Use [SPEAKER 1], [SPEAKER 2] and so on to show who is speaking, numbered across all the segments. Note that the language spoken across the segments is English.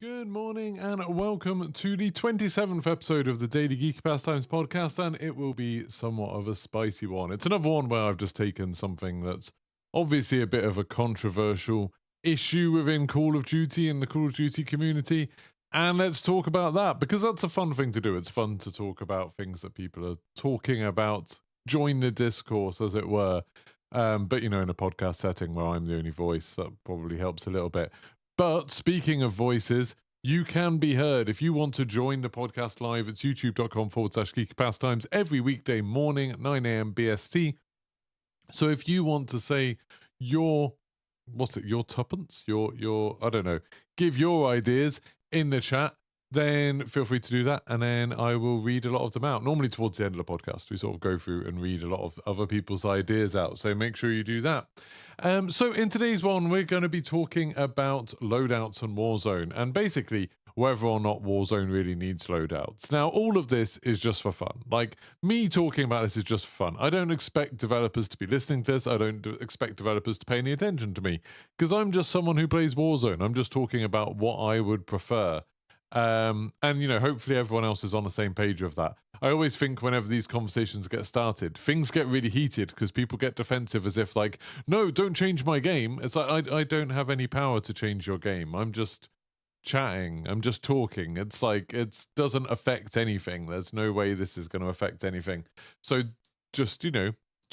[SPEAKER 1] Good morning and welcome to the 27th episode of the Daily Geeky Pastimes podcast, and it will be somewhat of a spicy one. It's another one where I've just taken something that's obviously a bit of a controversial issue within Call of Duty and the Call of Duty community, and let's talk about that because that's a fun thing to do. It's fun to talk about things that people are talking about, join the discourse, as it were. But in a podcast setting where I'm the only voice, that probably helps a little bit. But speaking of voices, you can be heard. If you want to join the podcast live, it's youtube.com/Geeky Pastimes every weekday morning at 9 a.m. BST. So if you want to say your tuppence, I don't know, give your ideas in the chat, then feel free to do that, and then I will read a lot of them out. Normally towards the end of the podcast, we sort of go through and read a lot of other people's ideas out, so make sure you do that. So in today's one, we're going to be talking about loadouts and Warzone, and basically whether or not Warzone really needs loadouts. Now, all of this is just for fun. Like, me talking about this is just for fun. I don't expect developers to be listening to this. I don't expect developers to pay any attention to me, because I'm just someone who plays Warzone. I'm just talking about what I would prefer. And hopefully everyone else is on the same page with that. I always think whenever these conversations get started, things get really heated because people get defensive, as if like, no, don't change my game. It's like, I don't have any power to change your game. I'm just chatting, I'm just talking. It's like, it doesn't affect anything. There's no way this is going to affect anything. So just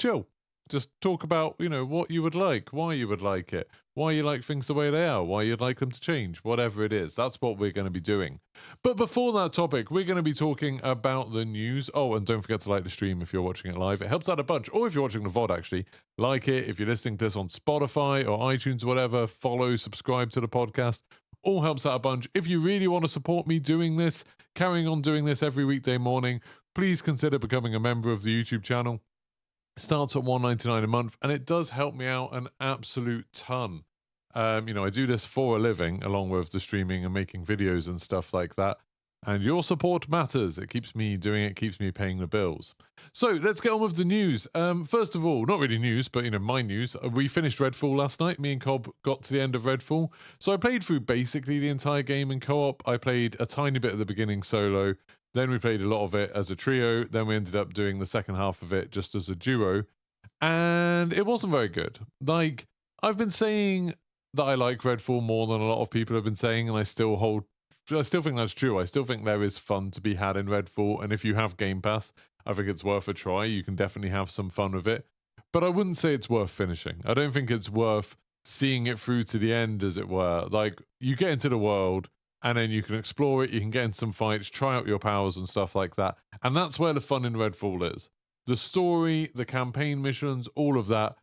[SPEAKER 1] chill. Just talk about, what you would like, why you would like it, why you like things the way they are, why you'd like them to change, whatever it is. That's what we're going to be doing. But before that topic, we're going to be talking about the news. Oh, and don't forget to like the stream if you're watching it live. It helps out a bunch. Or if you're watching the VOD, actually, like it. If you're listening to this on Spotify or iTunes or whatever, follow, subscribe to the podcast. All helps out a bunch. If you really want to support me doing this, carrying on doing this every weekday morning, please consider becoming a member of the YouTube channel. It starts at $1.99 a month, and it does help me out an absolute ton. I do this for a living, along with the streaming and making videos and stuff like that. And your support matters. It keeps me doing it, keeps me paying the bills. So let's get on with the news. First of all, not really news, but my news. We finished Redfall last night. Me and Cobb got to the end of Redfall. So I played through basically the entire game in co-op. I played a tiny bit at the beginning solo. Then we played a lot of it as a trio. Then we ended up doing the second half of it just as a duo. And it wasn't very good. Like, I've been saying that I like Redfall more than a lot of people have been saying, and I still think that's true. I still think there is fun to be had in Redfall, and if you have Game Pass, I think it's worth a try. You can definitely have some fun with it. But I wouldn't say it's worth finishing. I don't think it's worth seeing it through to the end, as it were. Like, you get into the world, and then you can explore it, you can get in some fights, try out your powers and stuff like that. And that's where the fun in Redfall is. The story, the campaign missions, all of that,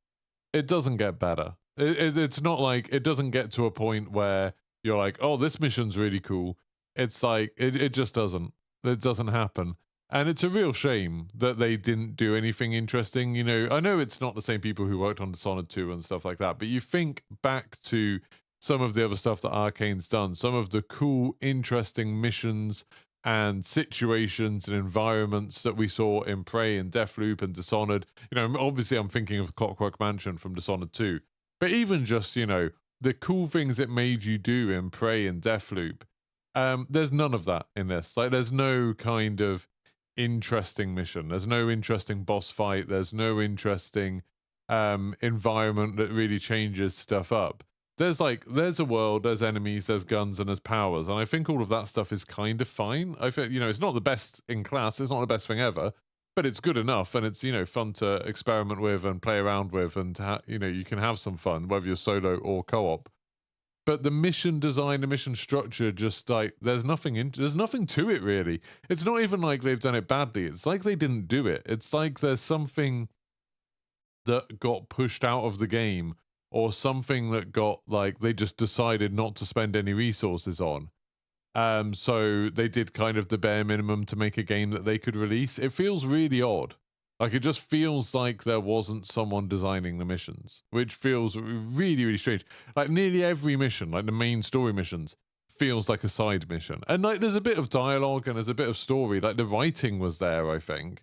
[SPEAKER 1] it doesn't get better. It's not like, it doesn't get to a point where you're like, oh, this mission's really cool. It's like, it just doesn't. It doesn't happen. And it's a real shame that they didn't do anything interesting. I know it's not the same people who worked on Dishonored 2 and stuff like that, but you think back to some of the other stuff that Arcane's done, some of the cool, interesting missions and situations and environments that we saw in Prey and Deathloop and Dishonored. Obviously I'm thinking of Clockwork Mansion from Dishonored 2, but even just, the cool things it made you do in Prey and Deathloop, there's none of that in this. Like, there's no kind of interesting mission. There's no interesting boss fight. There's no interesting environment that really changes stuff up. There's a world, there's enemies, there's guns, and there's powers. And I think all of that stuff is kind of fine. I think, it's not the best in class. It's not the best thing ever, but it's good enough. And it's, fun to experiment with and play around with. And, you can have some fun, whether you're solo or co-op. But the mission design, the mission structure, just like, there's nothing to it, really. It's not even like they've done it badly. It's like they didn't do it. It's like there's something that got pushed out of the game, or something that got, like, they just decided not to spend any resources on. So they did kind of the bare minimum to make a game that they could release. It feels really odd. Like, it just feels like there wasn't someone designing the missions, which feels really, really strange. Like, nearly every mission, like the main story missions, feels like a side mission. And, like, there's a bit of dialogue and there's a bit of story. Like, the writing was there, I think.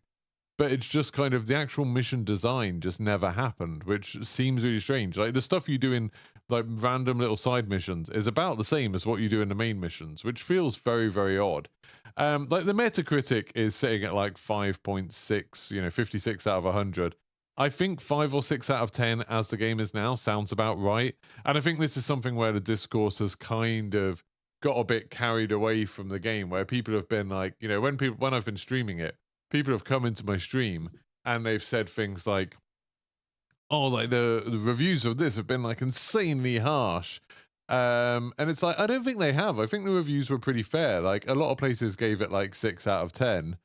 [SPEAKER 1] But it's just kind of the actual mission design just never happened, which seems really strange. Like, the stuff you do in like random little side missions is about the same as what you do in the main missions, which feels very, very odd. Like the Metacritic is sitting at like 5.6, 56 out of 100. I think 5 or 6 out of 10 as the game is now sounds about right. And I think this is something where the discourse has kind of got a bit carried away from the game, where people have been like, when I've been streaming it, people have come into my stream and they've said things like, oh, like the reviews of this have been like insanely harsh. And it's like, I don't think they have. I think the reviews were pretty fair. Like a lot of places gave it like 6 out of 10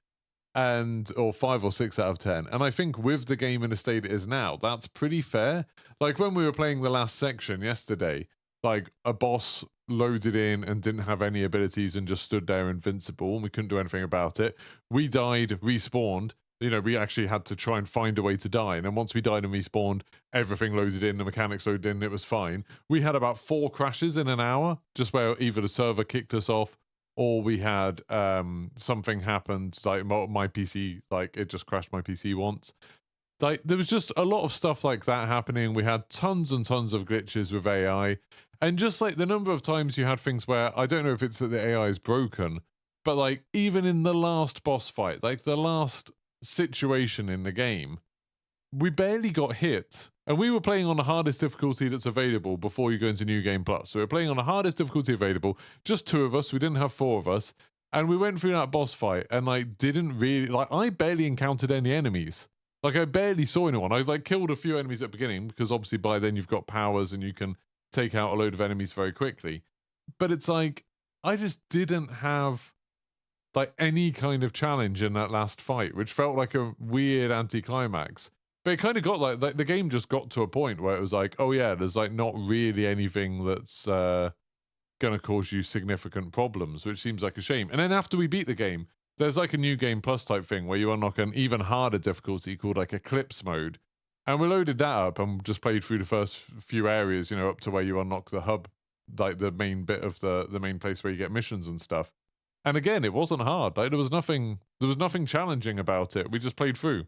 [SPEAKER 1] or 5 or 6 out of 10. And I think with the game in the state it is now, that's pretty fair. Like when we were playing the last section yesterday, like a boss loaded in and didn't have any abilities and just stood there invincible and we couldn't do anything about it. We died, respawned. We actually had to try and find a way to die. And then once we died and respawned, everything loaded in, the mechanics loaded in, it was fine. We had about 4 crashes in an hour, just where either the server kicked us off or we had something happened, like my PC, like it just crashed my PC once. Like there was just a lot of stuff like that happening. We had tons and tons of glitches with AI. And just like the number of times you had things where, I don't know if it's that the AI is broken, but like even in the last boss fight, like the last situation in the game, we barely got hit, and we were playing on the hardest difficulty that's available before you go into New Game Plus. So we were playing on the hardest difficulty available, just 2 of us, we didn't have 4 of us, and we went through that boss fight and like didn't really, like I barely encountered any enemies. Like I barely saw anyone. I like killed a few enemies at the beginning because obviously by then you've got powers and you can take out a load of enemies very quickly. But it's like I just didn't have like any kind of challenge in that last fight, which felt like a weird anticlimax. But it kind of got like the game just got to a point where it was like, oh yeah, there's like not really anything that's gonna cause you significant problems, which seems like a shame. And then after we beat the game, there's like a New Game Plus type thing where you unlock an even harder difficulty called like Eclipse mode. And we loaded that up and just played through the first few areas, up to where you unlock the hub, like the main bit of the main place where you get missions and stuff. And again, it wasn't hard. Like there was nothing challenging about it. We just played through.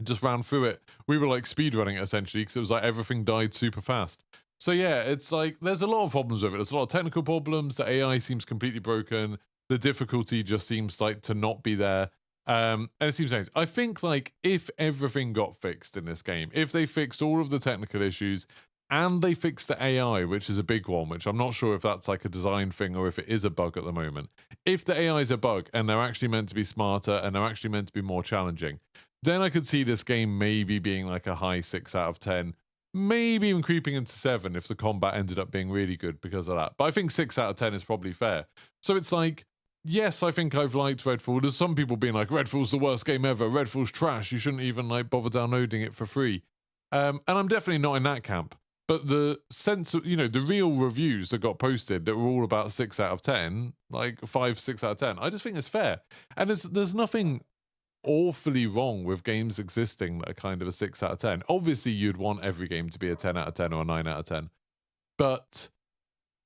[SPEAKER 1] Just ran through it. We were like speedrunning it essentially because it was like everything died super fast. So yeah, it's like there's a lot of problems with it. There's a lot of technical problems. The AI seems completely broken. The difficulty just seems like to not be there. And it seems strange. I think like if everything got fixed in this game, if they fixed all of the technical issues and they fixed the AI, which is a big one, which I'm not sure if that's like a design thing or if it is a bug at the moment. If the AI is a bug and they're actually meant to be smarter and they're actually meant to be more challenging, then I could see this game maybe being like a high 6 out of 10, maybe even creeping into 7 if the combat ended up being really good because of that. But I think 6 out of 10 is probably fair. So it's like, yes, I think I've liked Redfall. There's some people being like, Redfall's the worst game ever. Redfall's trash. You shouldn't even like bother downloading it for free. And I'm definitely not in that camp. But the sense of, the real reviews that got posted that were all about 6 out of 10, like 5, 6 out of 10, I just think it's fair. And there's nothing awfully wrong with games existing that are kind of a 6 out of 10. Obviously, you'd want every game to be a 10 out of 10 or a 9 out of 10. But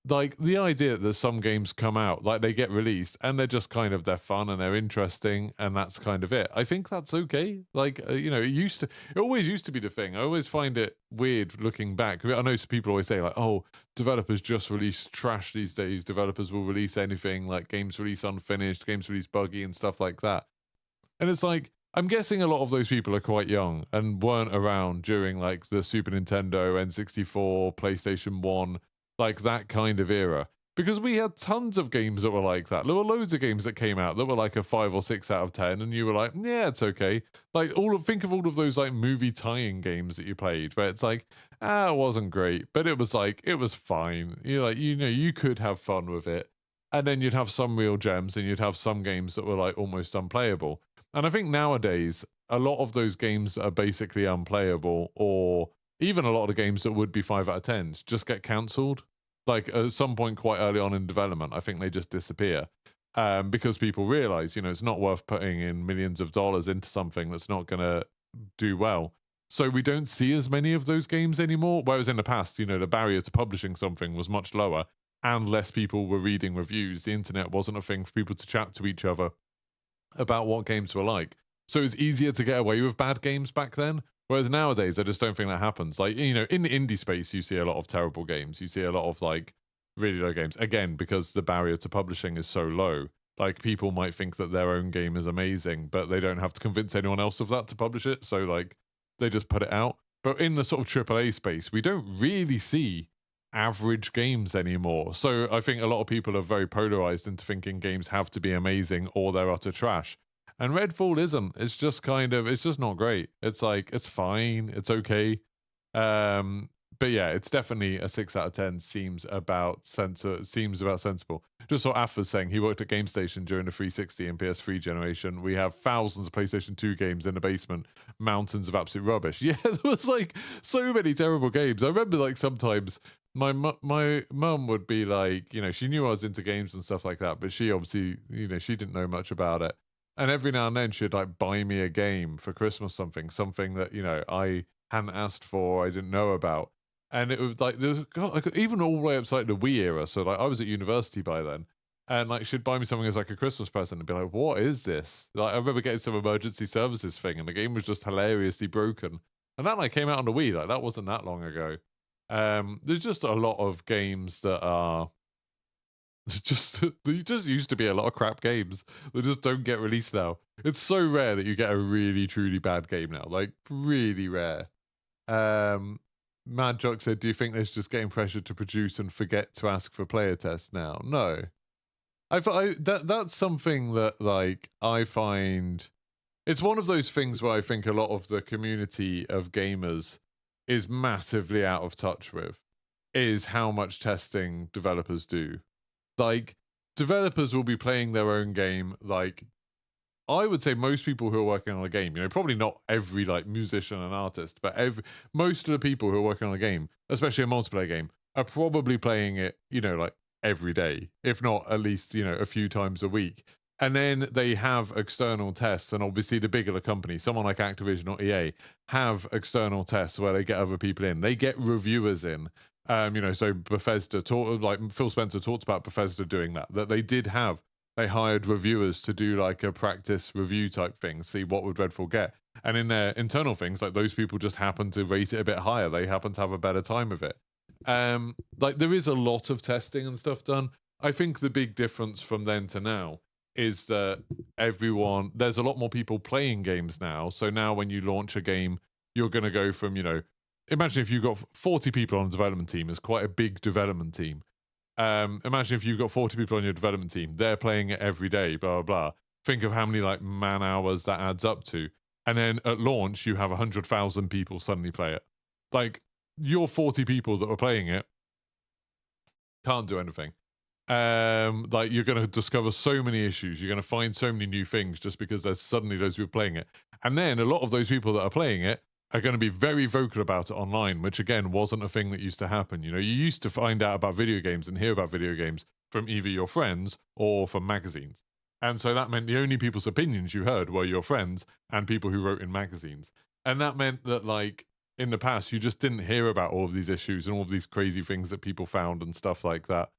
[SPEAKER 1] like the idea that some games come out, like they get released and they're fun and they're interesting and that's kind of it. I think that's okay. Like, it always used to be the thing. I always find it weird looking back. I know some people always say like, oh, developers just release trash these days. Developers will release anything, like games release unfinished, games release buggy and stuff like that. And it's like, I'm guessing a lot of those people are quite young and weren't around during like the Super Nintendo, N64, PlayStation 1, like that kind of era. Because we had tons of games that were like that. There were loads of games that came out that were like a 5 or 6 out of 10, and you were like, yeah, it's okay. Like think of all of those like movie tie-in games that you played, where it's like, it wasn't great, but it was like, it was fine. You're like, you could have fun with it. And then you'd have some real gems, and you'd have some games that were like almost unplayable. And I think nowadays, a lot of those games that are basically unplayable, or even a lot of the games that would be 5 out of 10s, just get cancelled. Like at some point quite early on in development, I think they just disappear. Because people realize, it's not worth putting in millions of dollars into something that's not going to do well. So we don't see as many of those games anymore. Whereas in the past, the barrier to publishing something was much lower and less people were reading reviews. The internet wasn't a thing for people to chat to each other about what games were like. So it's easier to get away with bad games back then. Whereas nowadays, I just don't think that happens. Like, you know, in the indie space, you see a lot of terrible games. You see a lot of like really low games. Again, because the barrier to publishing is so low. Like, people might think that their own game is amazing, but they don't have to convince anyone else of that to publish it. So, like, they just put it out. But in the sort of AAA space, we don't really see average games anymore. So I think a lot of people are very polarized into thinking games have to be amazing or they're utter trash. And Redfall isn't. It's just kind of, it's just not great. It's like, it's fine. It's okay. But yeah, it's definitely a 6 out of 10. Seems about sensible. Just what Af was saying, he worked at GameStation during the 360 and PS3 generation. We have thousands of PlayStation 2 games in the basement, mountains of absolute rubbish. Yeah, there was like so many terrible games. I remember like sometimes my mum would be like, you know, she knew I was into games and stuff like that, but she obviously, you know, she didn't know much about it. And every now and then she'd like buy me a game for Christmas, something that, you know, I hadn't asked for, I didn't know about. And it was like, there was, God, like, even all the way up to like the Wii era. So like I was at university by then. And like she'd buy me something as like a Christmas present and be like, what is this? Like I remember getting some emergency services thing and the game was just hilariously broken. And that like came out on the Wii, like that wasn't that long ago. There's just a lot of games that are just there just used to be a lot of crap games that just don't get released now. It's so rare that you get a really truly bad game now, like really rare. Mad Jock said, "Do you think there's just getting pressure to produce and forget to ask for player tests now?" No, that's something that like I find it's one of those things where I think a lot of the community of gamers is massively out of touch with is how much testing developers do. Like, developers will be playing their own game. Like, I would say most people who are working on a game, you know, probably not every like musician and artist, but most of the people who are working on a game, especially a multiplayer game, are probably playing it, you know, like every day, if not at least, you know, a few times a week. And then they have external tests, and obviously the bigger the company, someone like Activision or EA, have external tests where they get other people in. They get reviewers in. You know, so Bethesda like Phil Spencer talked about Bethesda doing that they did have. They hired reviewers to do like a practice review type thing, see what would Redfall get. And in their internal things, like those people just happen to rate it a bit higher. They happen to have a better time of it. Like there is a lot of testing and stuff done. I think the big difference from then to now is that there's a lot more people playing games now. So now when you launch a game, you're going to go from, you know, imagine if you've got 40 people on a development team, it's quite a big development team. Imagine if you've got 40 people on your development team, they're playing it every day, blah, blah, blah. Think of how many like man hours that adds up to. And then at launch, you have 100,000 people suddenly play it. Like your 40 people that are playing it can't do anything. Like you're going to discover so many issues. You're going to find so many new things just because there's suddenly those people playing it. And then a lot of those people that are playing it are going to be very vocal about it online, which again wasn't a thing that used to happen. You know, you used to find out about video games and hear about video games from either your friends or from magazines. And so that meant the only people's opinions you heard were your friends and people who wrote in magazines. And that meant that, like, in the past, you just didn't hear about all of these issues and all of these crazy things that people found and stuff like that.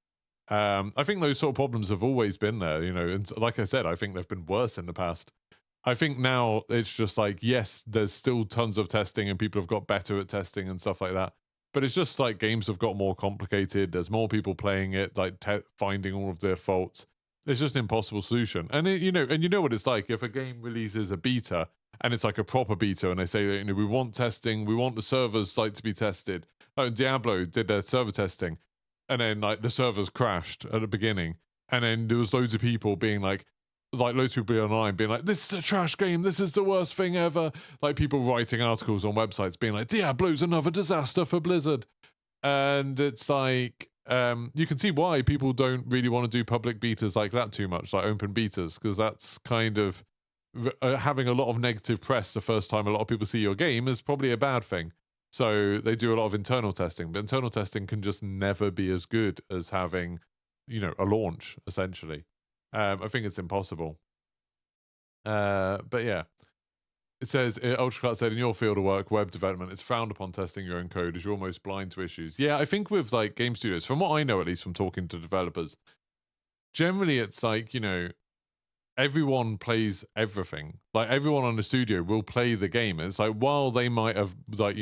[SPEAKER 1] I think those sort of problems have always been there, you know, and like I said, I think they've been worse in the past. I think now it's just like, yes, there's still tons of testing and people have got better at testing and stuff like that. But it's just like games have got more complicated. There's more people playing it, like finding all of their faults. It's just an impossible solution. And you know what it's like if a game releases a beta and it's like a proper beta and they say that, you know, we want testing, we want the servers like to be tested. Oh, Diablo did their server testing and then like the servers crashed at the beginning. And then there was loads of people being like loads of people online being like, this is a trash game, this is the worst thing ever. Like people writing articles on websites being like, Diablo's another disaster for Blizzard. And it's like, you can see why people don't really want to do public betas like that too much, like open betas, because that's kind of having a lot of negative press the first time a lot of people see your game is probably a bad thing. So they do a lot of internal testing, but internal testing can just never be as good as having, you know, a launch, essentially. I think it's impossible. But yeah. It says, Ultracut said, in your field of work, web development, it's frowned upon testing your own code as you're almost blind to issues. Yeah, I think with like game studios, from what I know, at least from talking to developers, generally it's like, you know, everyone plays everything. Like everyone on the studio will play the game. It's like while they might have like,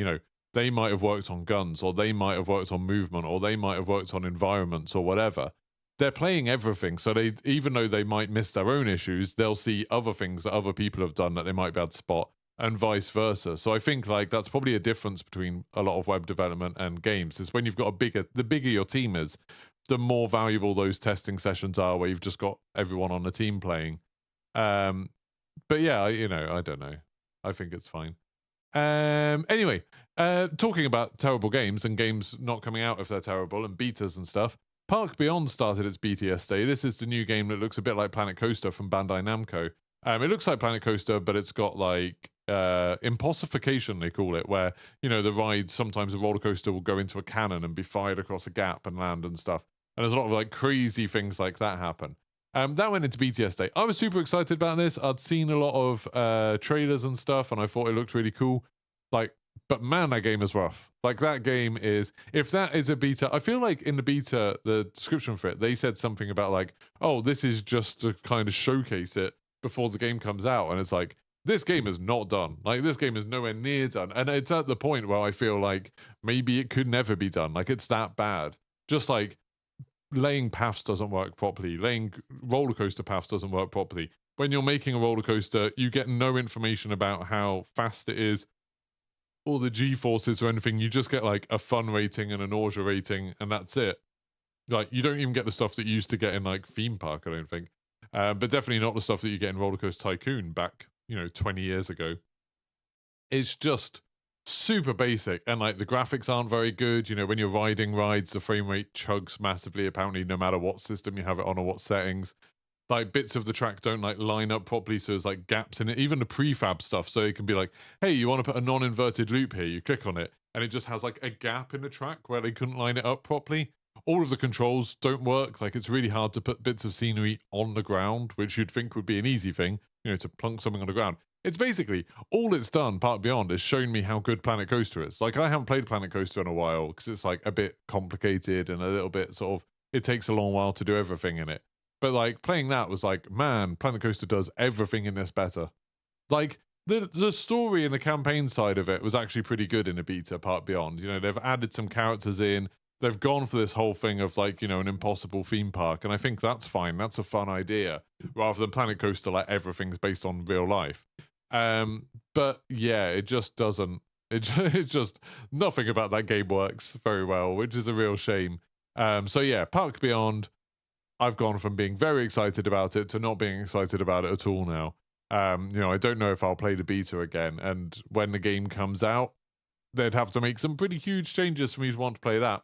[SPEAKER 1] they might have worked on guns or they might have worked on movement or they might have worked on environments or whatever. They're playing everything. So they, even though they might miss their own issues, they'll see other things that other people have done that they might be able to spot, and vice versa. So I think like that's probably a difference between a lot of web development and games, is when you've got the bigger your team is, the more valuable those testing sessions are where you've just got everyone on the team playing. But yeah, I don't know. I think it's fine. Anyway, talking about terrible games and games not coming out if they're terrible and betas and stuff, Park Beyond started its beta yesterday. This is the new game that looks a bit like Planet Coaster from Bandai Namco. It looks like Planet Coaster, but it's got like impossification, they call it, where, the ride, sometimes a roller coaster will go into a cannon and be fired across a gap and land and stuff. And there's a lot of like crazy things like that happen. That went into beta yesterday. I was super excited about this. I'd seen a lot of trailers and stuff, and I thought it looked really cool. Like, but man, that game is rough. Like, that game is, if that is a beta, I feel like in the beta, the description for it, they said something about like, oh, this is just to kind of showcase it before the game comes out. And it's like, this game is not done. Like, this game is nowhere near done. And it's at the point where I feel like maybe it could never be done. Like, it's that bad. Just like, laying paths doesn't work properly. Laying roller coaster paths doesn't work properly. When you're making a roller coaster, you get no information about how fast it is or the G-forces or anything. You just get like a fun rating and a nausea rating, and that's it. Like, you don't even get the stuff that you used to get in like theme park, I don't think. But definitely not the stuff that you get in Roller Coaster Tycoon back, 20 years ago. It's just super basic, and like the graphics aren't very good. When you're riding rides, the frame rate chugs massively, apparently, no matter what system you have it on or what settings. Like, bits of the track don't like line up properly, so there's like gaps in it. Even the prefab stuff, so it can be like, hey, you want to put a non-inverted loop here, you click on it and it just has like a gap in the track where they couldn't line it up properly. All of the controls don't work. Like, it's really hard to put bits of scenery on the ground, which you'd think would be an easy thing, to plunk something on the ground. It's basically, all it's done, Park Beyond, is shown me how good Planet Coaster is. Like, I haven't played Planet Coaster in a while because it's like a bit complicated and a little bit sort of, it takes a long while to do everything in it. But like, playing that was like, man, Planet Coaster does everything in this better. Like, the story and the campaign side of it was actually pretty good in the beta, Park Beyond. They've added some characters in. They've gone for this whole thing of like, an impossible theme park. And I think that's fine. That's a fun idea. Rather than Planet Coaster, like everything's based on real life. But yeah, it just doesn't. It's just nothing about that game works very well, which is a real shame. So yeah, Park Beyond, I've gone from being very excited about it to not being excited about it at all now. I don't know if I'll play the beta again, and when the game comes out, they'd have to make some pretty huge changes for me to want to play that.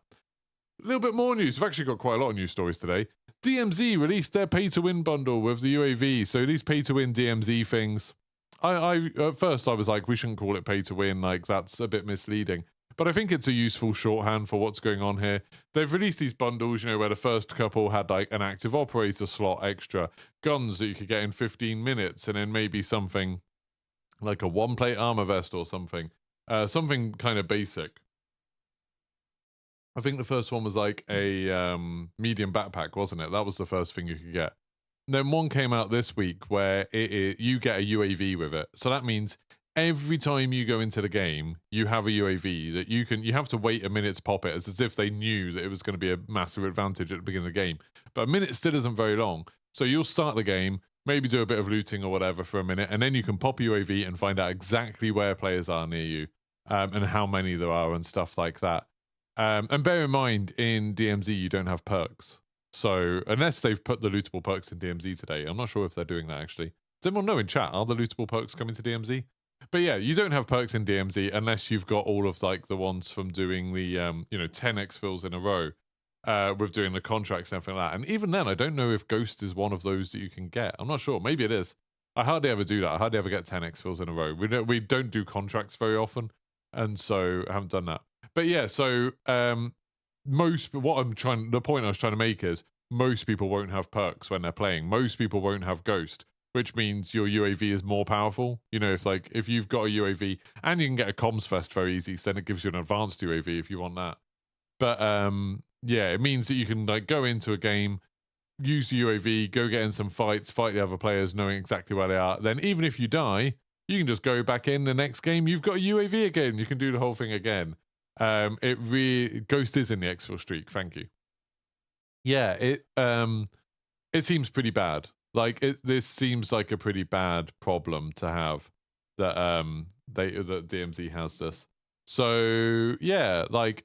[SPEAKER 1] A little bit more news. We've actually got quite a lot of news stories today. DMZ released their pay-to-win bundle with the UAV. So these pay-to-win DMZ things, I at first I was like, we shouldn't call it pay-to-win. Like, that's a bit misleading. But I think it's a useful shorthand for what's going on here. They've released these bundles, where the first couple had like an active operator slot extra, guns that you could get in 15 minutes, and then maybe something like a one-plate armor vest or something. Something kind of basic. I think the first one was like a medium backpack, wasn't it? That was the first thing you could get. Then one came out this week where you get a UAV with it. So that means every time you go into the game, you have a UAV that you have to wait a minute to pop it. It's as if they knew that it was going to be a massive advantage at the beginning of the game. But a minute still isn't very long. So you'll start the game, maybe do a bit of looting or whatever for a minute, and then you can pop a UAV and find out exactly where players are near you, and how many there are and stuff like that. And bear in mind, in DMZ, you don't have perks. So unless they've put the lootable perks in DMZ today, I'm not sure if they're doing that actually. Does anyone know in chat, are the lootable perks coming to DMZ? But yeah, you don't have perks in DMZ unless you've got all of like the ones from doing the 10 exfils in a row, with doing the contracts and everything like that. And even then, I don't know if Ghost is one of those that you can get. I'm not sure. Maybe it is. I hardly ever do that. I hardly ever get 10 exfils in a row. We don't do contracts very often, and so I haven't done that. But yeah, so the point I was trying to make is most people won't have perks when they're playing. Most people won't have Ghost, which means your UAV is more powerful. If you've got a UAV, and you can get a comms vest very easy, so then it gives you an advanced UAV if you want that. But yeah, it means that you can like go into a game, use the UAV, go get in some fights, fight the other players, knowing exactly where they are. Then even if you die, you can just go back in the next game. You've got a UAV again. You can do the whole thing again. Ghost is in the exfil streak. Thank you. Yeah, it seems pretty bad. Like this seems like a pretty bad problem to have that that DMZ has this. So yeah, like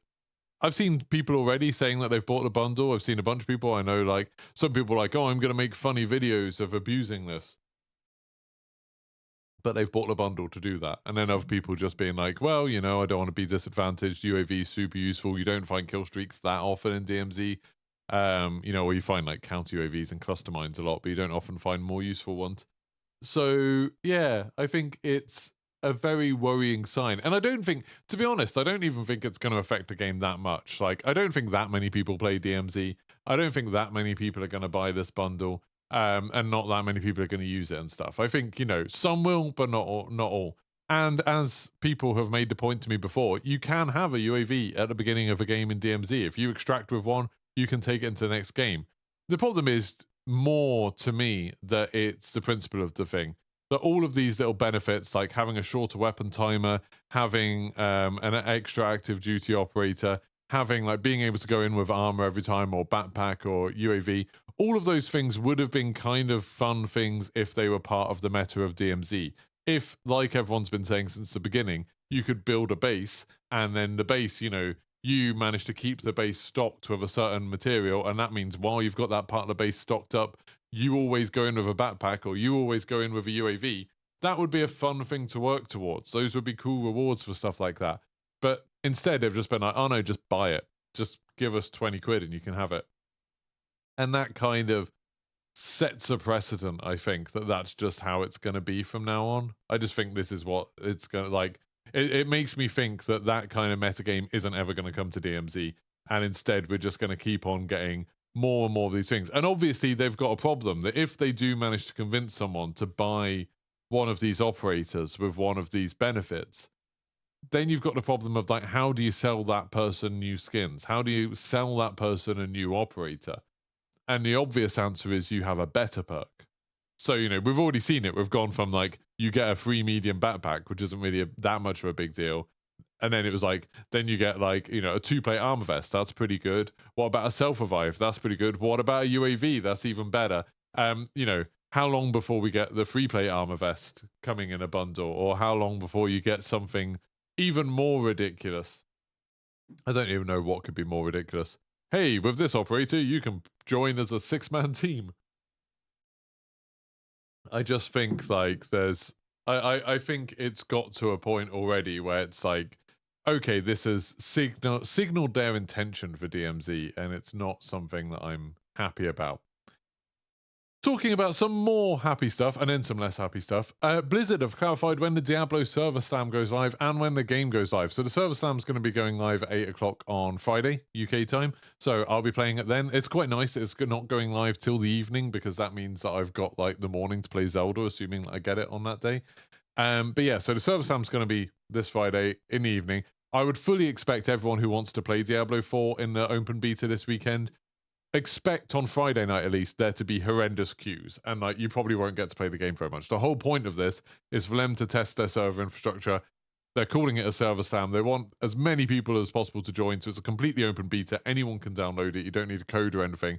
[SPEAKER 1] I've seen people already saying that they've bought the bundle. I've seen a bunch of people I know, like some people are like, oh, I'm gonna make funny videos of abusing this. But they've bought the bundle to do that. And then other people just being like, well, you know, I don't want to be disadvantaged. UAV is super useful. You don't find kill streaks that often in DMZ. You know, where you find like counter UAVs and cluster mines a lot, but you don't often find more useful ones. So yeah, I think it's a very worrying sign. And I don't think, to be honest, I don't even think it's going to affect the game that much. Like, I don't think that many people play DMZ. I don't think that many people are going to buy this bundle. And not that many people are going to use it and stuff. I think, you know, some will, but not all, not all. And as people have made the point to me before, you can have a UAV at the beginning of a game in DMZ. If you extract with one, you can take it into the next game. The problem is more to me that it's the principle of the thing. That all of these little benefits, like having a shorter weapon timer, having an extra active duty operator, having like being able to go in with armor every time or backpack or UAV, all of those things would have been kind of fun things if they were part of the meta of DMZ. If, like everyone's been saying since the beginning, you could build a base and then the base, you know, you manage to keep the base stocked with a certain material, and that means while you've got that part of the base stocked up, you always go in with a backpack or you always go in with a UAV. That would be a fun thing to work towards. Those would be cool rewards for stuff like that. But instead, they've just been like, oh no, just buy it. Just give us 20 quid and you can have it. And that kind of sets a precedent, I think, that that's just how it's going to be from now on. I just think this is what it's going to, like, it makes me think that that kind of metagame isn't ever going to come to DMZ. And instead, we're just going to keep on getting more and more of these things. And obviously, they've got a problem that if they do manage to convince someone to buy one of these operators with one of these benefits, then you've got the problem of like, how do you sell that person new skins? How do you sell that person a new operator? And the obvious answer is you have a better perk. So, you know, we've already seen it. We've gone from like, you get a free medium backpack, which isn't really that much of a big deal. And then it was like, then you get like, you know, a 2-plate armor vest. That's pretty good. What about a self-revive? That's pretty good. What about a UAV? That's even better. You know, how long before we get the 3-plate armor vest coming in a bundle? Or how long before you get something even more ridiculous? I don't even know what could be more ridiculous. Hey, with this operator, you can join as a 6-man team. I just think like there's I think it's got to a point already where it's like, okay, this is signaled their intention for DMZ, and it's not something that I'm happy about. Talking about some more happy stuff and then some less happy stuff, Blizzard have clarified when the Diablo server slam goes live and when the game goes live. So the server slam is going to be going live at 8 o'clock on Friday, UK time. So I'll be playing it then. It's quite nice that it's not going live till the evening because that means that I've got like the morning to play Zelda, assuming that I get it on that day. But yeah, so the server slam is going to be this Friday in the evening. I would fully expect everyone who wants to play Diablo 4 in the open beta this weekend, expect on Friday night at least there to be horrendous queues, and like you probably won't get to play the game very much. The whole point of this is for them to test their server infrastructure. They're calling it a server slam. They want as many people as possible to join, so it's a completely open beta. Anyone can download it. You don't need a code or anything.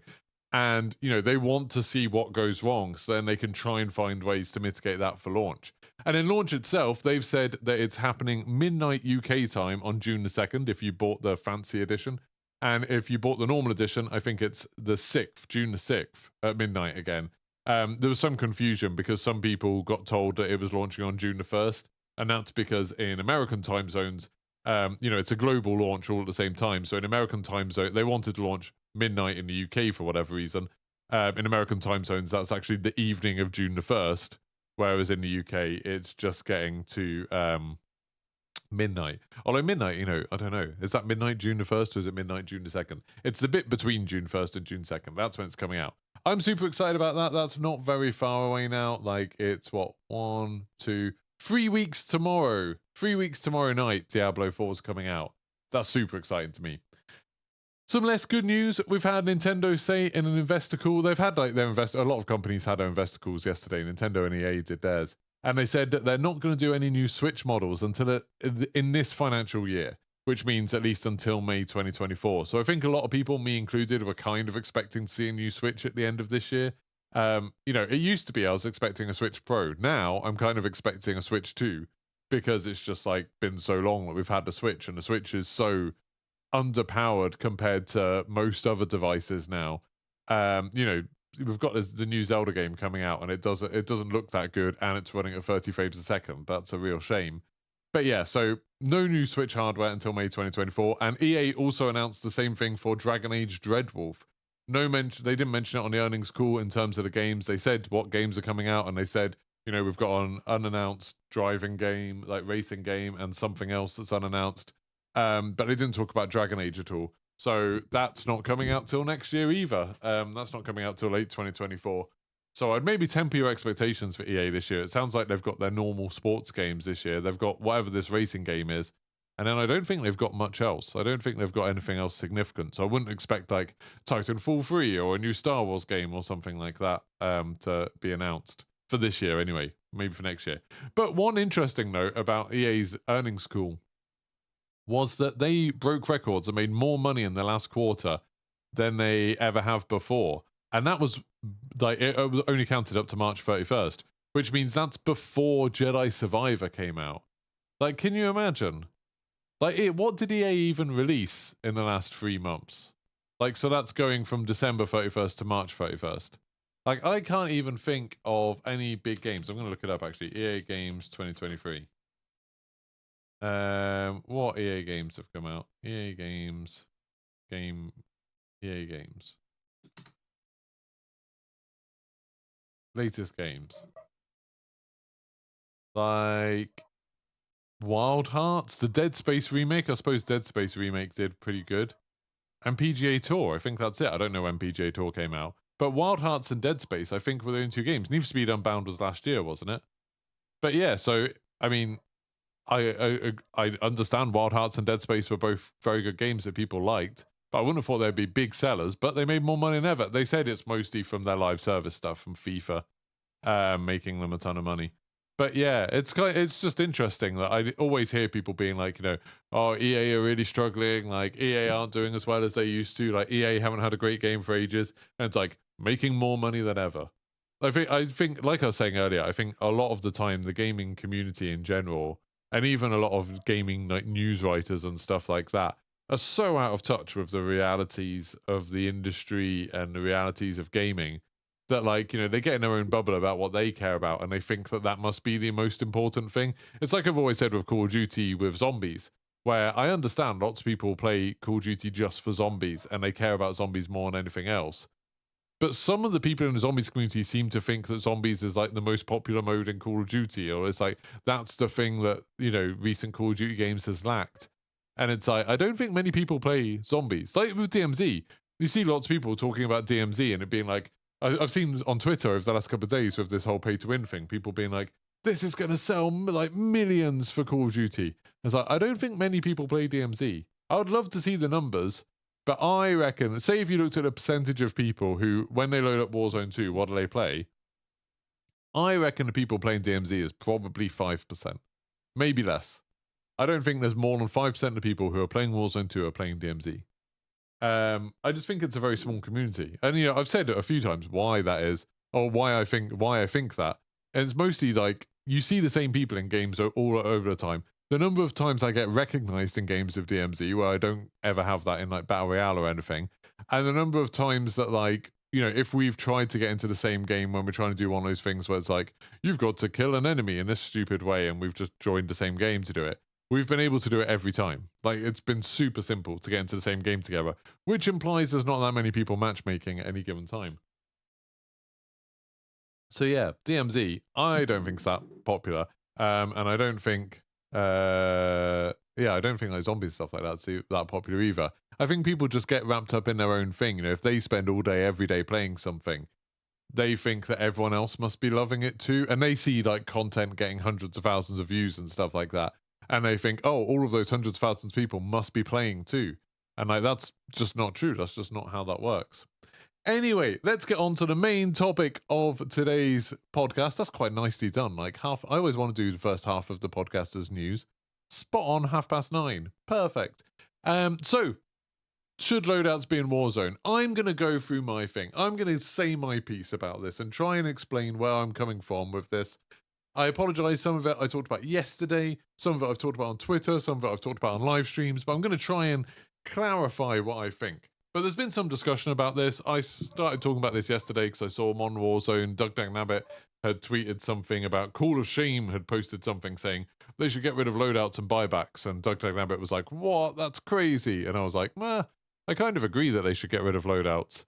[SPEAKER 1] And you know, they want to see what goes wrong so then they can try and find ways to mitigate that for launch. And in launch itself, they've said that it's happening midnight UK time on June the 2nd if you bought the fancy edition. And if you bought the normal edition, I think it's the 6th, June the 6th at midnight again. There was some confusion because some people got told that it was launching on June the 1st. And that's because in American time zones, you know, it's a global launch all at the same time. So in American time zone, they wanted to launch midnight in the UK for whatever reason. In American time zones, that's actually the evening of June the 1st. Whereas in the UK, it's just getting to midnight. Although midnight, you know, I don't know. Is that midnight June the 1st or is it midnight June the 2nd? It's the bit between June 1st and June 2nd. That's when it's coming out. I'm super excited about that. That's not very far away now. Like, it's what, 1, 2, 3 weeks tomorrow. 3 weeks tomorrow night, Diablo 4 is coming out. That's super exciting to me. Some less good news. We've had Nintendo say in an investor call, they've had like a lot of companies had their investor calls yesterday. Nintendo and EA did theirs. And they said that they're not going to do any new Switch models until in this financial year, which means at least until May 2024. So I think a lot of people, me included, were kind of expecting to see a new Switch at the end of this year. You know, it used to be I was expecting a Switch Pro. Now I'm kind of expecting a Switch 2 because it's just like been so long that we've had the Switch, and the Switch is so underpowered compared to most other devices now. You know, we've got the new Zelda game coming out, and it doesn't look that good, and it's running at 30 frames a second. That's a real shame. But yeah, so no new Switch hardware until May 2024, and EA also announced the same thing for Dragon Age Dreadwolf. No mention, they didn't mention it on the earnings call in terms of the games. They said what games are coming out, and they said, you know, we've got an unannounced driving game, like racing game, and something else that's unannounced. But they didn't talk about Dragon Age at all. So that's not coming out till next year either. That's not coming out till late 2024. So I'd maybe temper your expectations for EA this year. It sounds like they've got their normal sports games this year. They've got whatever this racing game is. And then I don't think they've got much else. I don't think they've got anything else significant. So I wouldn't expect like Titanfall 3 or a new Star Wars game or something like that to be announced for this year anyway. Maybe for next year. But one interesting note about EA's earnings call was that they broke records and made more money in the last quarter than they ever have before. And that was like, it was only counted up to March 31st, which means that's before Jedi Survivor came out. Like, can you imagine? Like, what did EA even release in the last 3 months? Like, so that's going from December 31st to March 31st. Like, I can't even think of any big games. I'm going to look it up, actually. EA Games 2023. What EA games have come out? EA Games. EA Games. Latest games. Like Wild Hearts, the Dead Space remake. I suppose Dead Space remake did pretty good. And PGA Tour, I think that's it. I don't know when PGA Tour came out. But Wild Hearts and Dead Space, I think, were the only 2 games. Need for Speed Unbound was last year, wasn't it? But yeah, so, I mean, I understand Wild Hearts and Dead Space were both very good games that people liked. But I wouldn't have thought they'd be big sellers. But they made more money than ever. They said it's mostly from their live service stuff, from FIFA, making them a ton of money. But yeah, it's just interesting that I always hear people being like, you know, oh, EA are really struggling, like EA aren't doing as well as they used to, like EA haven't had a great game for ages, and it's like making more money than ever. I think, like I was saying earlier, I think a lot of the time the gaming community in general, and even a lot of gaming like news writers and stuff like that, are so out of touch with the realities of the industry and the realities of gaming, that, like, you know, they get in their own bubble about what they care about, and they think that that must be the most important thing. It's like I've always said with Call of Duty with zombies, where I understand lots of people play Call of Duty just for zombies, and they care about zombies more than anything else. But some of the people in the zombies community seem to think that zombies is like the most popular mode in Call of Duty, or it's like that's the thing that, you know, recent Call of Duty games has lacked. And it's like, I don't think many people play zombies. Like with DMZ, you see lots of people talking about DMZ and it being like, I've seen on Twitter over the last couple of days with this whole pay-to-win thing, people being like, this is going to sell like millions for Call of Duty. It's like, I don't think many people play DMZ. I would love to see the numbers, but I reckon, say if you looked at the percentage of people who, when they load up Warzone 2, what do they play? I reckon the people playing DMZ is probably 5%. Maybe less. I don't think there's more than 5% of the people who are playing Warzone 2 are playing DMZ. I just think it's a very small community, and you know, I've said it a few times why that is, or why I think that, and it's mostly like you see the same people in games all over the time. The number of times I get recognized in games of DMZ where I don't ever have that in like Battle Royale or anything, and the number of times that, like, you know, if we've tried to get into the same game when we're trying to do one of those things where it's like you've got to kill an enemy in this stupid way, and we've just joined the same game to do it. We've been able to do it every time. Like, it's been super simple to get into the same game together, which implies there's not that many people matchmaking at any given time. So yeah, DMZ, I don't think it's that popular. And I don't think, I don't think like zombie stuff like that's that popular either. I think people just get wrapped up in their own thing. You know, if they spend all day, every day playing something, they think that everyone else must be loving it too. And they see like content getting hundreds of thousands of views and stuff like that. And they think, oh, all of those hundreds of thousands of people must be playing too. And like that's just not true. That's just not how that works. Anyway, let's get on to the main topic of today's podcast. That's quite nicely done. Like half, I always want to do the first half of the podcast as news. Spot on, 9:30. Perfect. So should loadouts be in Warzone? I'm going to go through my thing. I'm going to say my piece about this and try and explain where I'm coming from with this. I apologize. Some of it I talked about yesterday. Some of it I've talked about on Twitter. Some of it I've talked about on live streams. But I'm going to try and clarify what I think. But there's been some discussion about this. I started talking about this yesterday because I saw Mon Warzone. Doug Dagnabbit had tweeted something about Call of Shame had posted something saying they should get rid of loadouts and buybacks. And Doug Dagnabbit was like, what? That's crazy. And I was like, meh, I kind of agree that they should get rid of loadouts.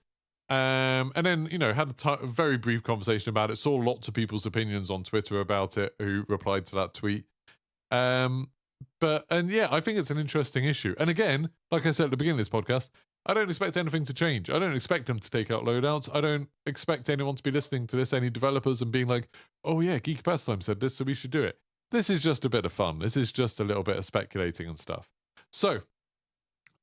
[SPEAKER 1] And then, you know, had a very brief conversation about it. Saw lots of people's opinions on Twitter about it who replied to that tweet. And yeah, I think it's an interesting issue. And again, like I said at the beginning of this podcast, I don't expect anything to change. I don't expect them to take out loadouts. I don't expect anyone to be listening to this, any developers, and being like, oh yeah, Geeky Pastimes said this, so we should do it. This is just a bit of fun. This is just a little bit of speculating and stuff. So,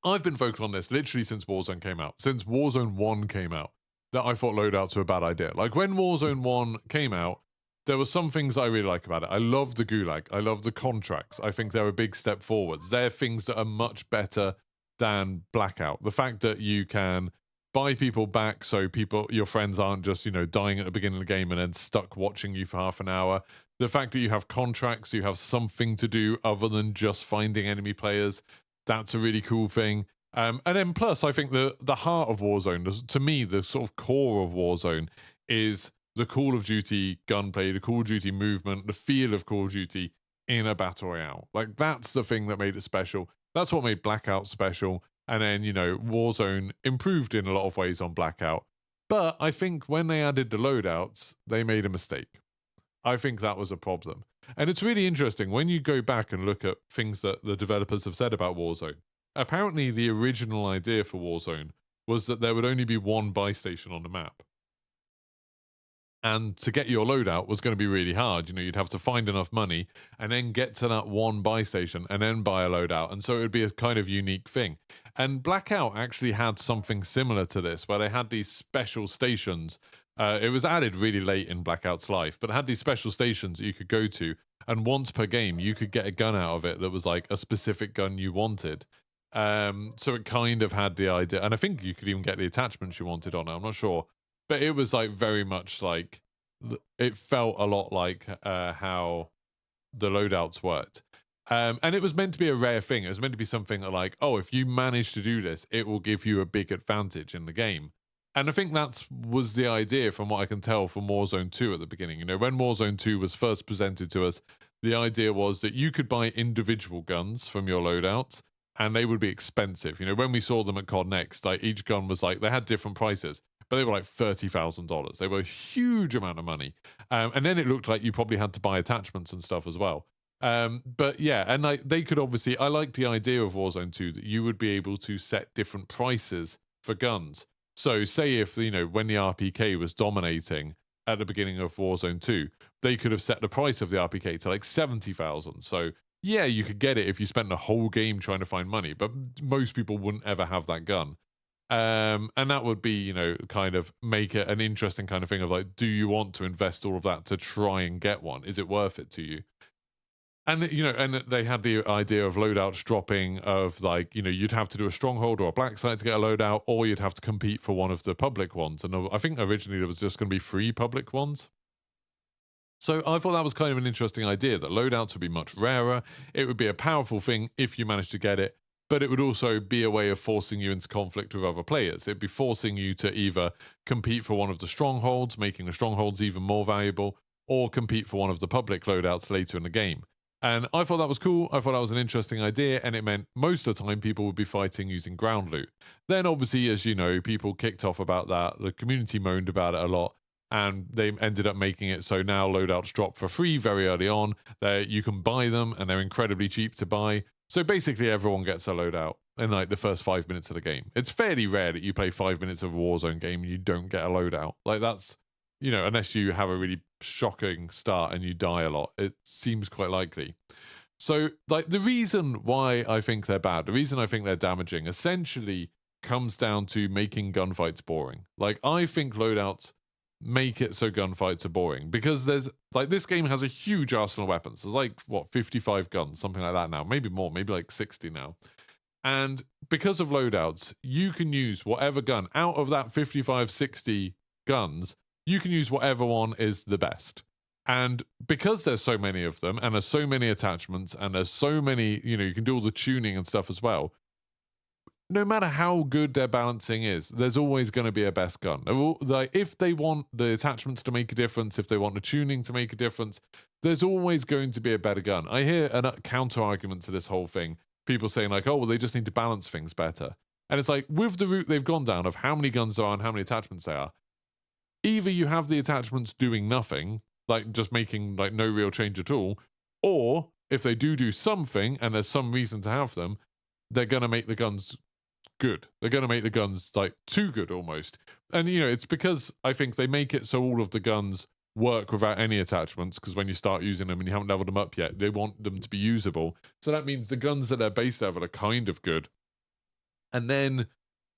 [SPEAKER 1] I've been vocal on this literally since Warzone came out. Since Warzone 1 came out, that I thought loadouts were a bad idea. Like, when Warzone 1 came out, there were some things I really like about it. I love the gulag. I love the contracts. I think they're a big step forwards. They're things that are much better than Blackout. The fact that you can buy people back so your friends aren't just, you know, dying at the beginning of the game and then stuck watching you for half an hour. The fact that you have contracts, you have something to do other than just finding enemy players. That's a really cool thing. And then plus, I think the heart of Warzone, to me, the sort of core of Warzone is the Call of Duty gunplay, the Call of Duty movement, the feel of Call of Duty in a battle royale. Like, that's the thing that made it special. That's what made Blackout special. And then, you know, Warzone improved in a lot of ways on Blackout. But I think when they added the loadouts, they made a mistake. I think that was a problem. And it's really interesting when you go back and look at things that the developers have said about Warzone. Apparently, the original idea for Warzone was that there would only be one buy station on the map. And to get your loadout was going to be really hard. You know, you'd have to find enough money and then get to that one buy station and then buy a loadout. And so it would be a kind of unique thing. And Blackout actually had something similar to this, where they had these special stations. It was added really late in Blackout's life, but it had these special stations that you could go to. And once per game, you could get a gun out of it that was like a specific gun you wanted. So it kind of had the idea. And I think you could even get the attachments you wanted on it. I'm not sure. But it was like very much like, it felt a lot like how the loadouts worked. And it was meant to be a rare thing. It was meant to be something that like, oh, if you manage to do this, it will give you a big advantage in the game. And I think that was the idea from what I can tell from Warzone 2 at the beginning. You know, when Warzone 2 was first presented to us, the idea was that you could buy individual guns from your loadouts and they would be expensive. You know, when we saw them at COD Next, like each gun was like, they had different prices, but they were like $30,000. They were a huge amount of money. And then it looked like you probably had to buy attachments and stuff as well. But yeah, and like they could obviously, I like the idea of Warzone 2 that you would be able to set different prices for guns. So say if, you know, when the RPK was dominating at the beginning of Warzone 2, they could have set the price of the RPK to like 70,000. So yeah, you could get it if you spent the whole game trying to find money, but most people wouldn't ever have that gun. And that would be, you know, kind of make it an interesting kind of thing of like, do you want to invest all of that to try and get one? Is it worth it to you? And, you know, and they had the idea of loadouts dropping of like, you know, you'd have to do a stronghold or a black site to get a loadout, or you'd have to compete for one of the public ones. And I think originally there was just going to be 3 public ones. So I thought that was kind of an interesting idea, that loadouts would be much rarer. It would be a powerful thing if you managed to get it, but it would also be a way of forcing you into conflict with other players. It'd be forcing you to either compete for one of the strongholds, making the strongholds even more valuable, or compete for one of the public loadouts later in the game. And I thought that was cool. I thought that was an interesting idea, and it meant most of the time people would be fighting using ground loot. Then obviously, as you know, people kicked off about that. The community moaned about it a lot, and they ended up making it so now loadouts drop for free very early on. You can buy them, and they're incredibly cheap to buy. So basically everyone gets a loadout in like the first 5 minutes of the game. It's fairly rare that you play 5 minutes of a Warzone game and you don't get a loadout. Like that's, you know, unless you have a really shocking start and you die a lot, it seems quite likely. So, like, the reason why I think they're bad, the reason I think they're damaging, essentially comes down to making gunfights boring. Like, I think loadouts make it so gunfights are boring because there's like this game has a huge arsenal of weapons. There's like what 55 guns, something like that now, maybe more, maybe like 60 now. And because of loadouts, you can use whatever gun out of that 55, 60 guns, you can use whatever one is the best. And because there's so many of them and there's so many attachments and there's so many, you can do all the tuning and stuff as well. No matter how good their balancing is, there's always going to be a best gun. Like if they want the attachments to make a difference, if they want the tuning to make a difference, there's always going to be a better gun. I hear a counter argument to this whole thing. People saying like, oh, well, they just need to balance things better. And it's like, with the route they've gone down of how many guns there are and how many attachments there are, either you have the attachments doing nothing, like just making like no real change at all, or if they do something and there's some reason to have them, they're going to make the guns good. They're going to make the guns like too good almost. And it's because I think they make it so all of the guns work without any attachments, because when you start using them and you haven't leveled them up yet, they want them to be usable. So that means the guns at their base level are kind of good. And then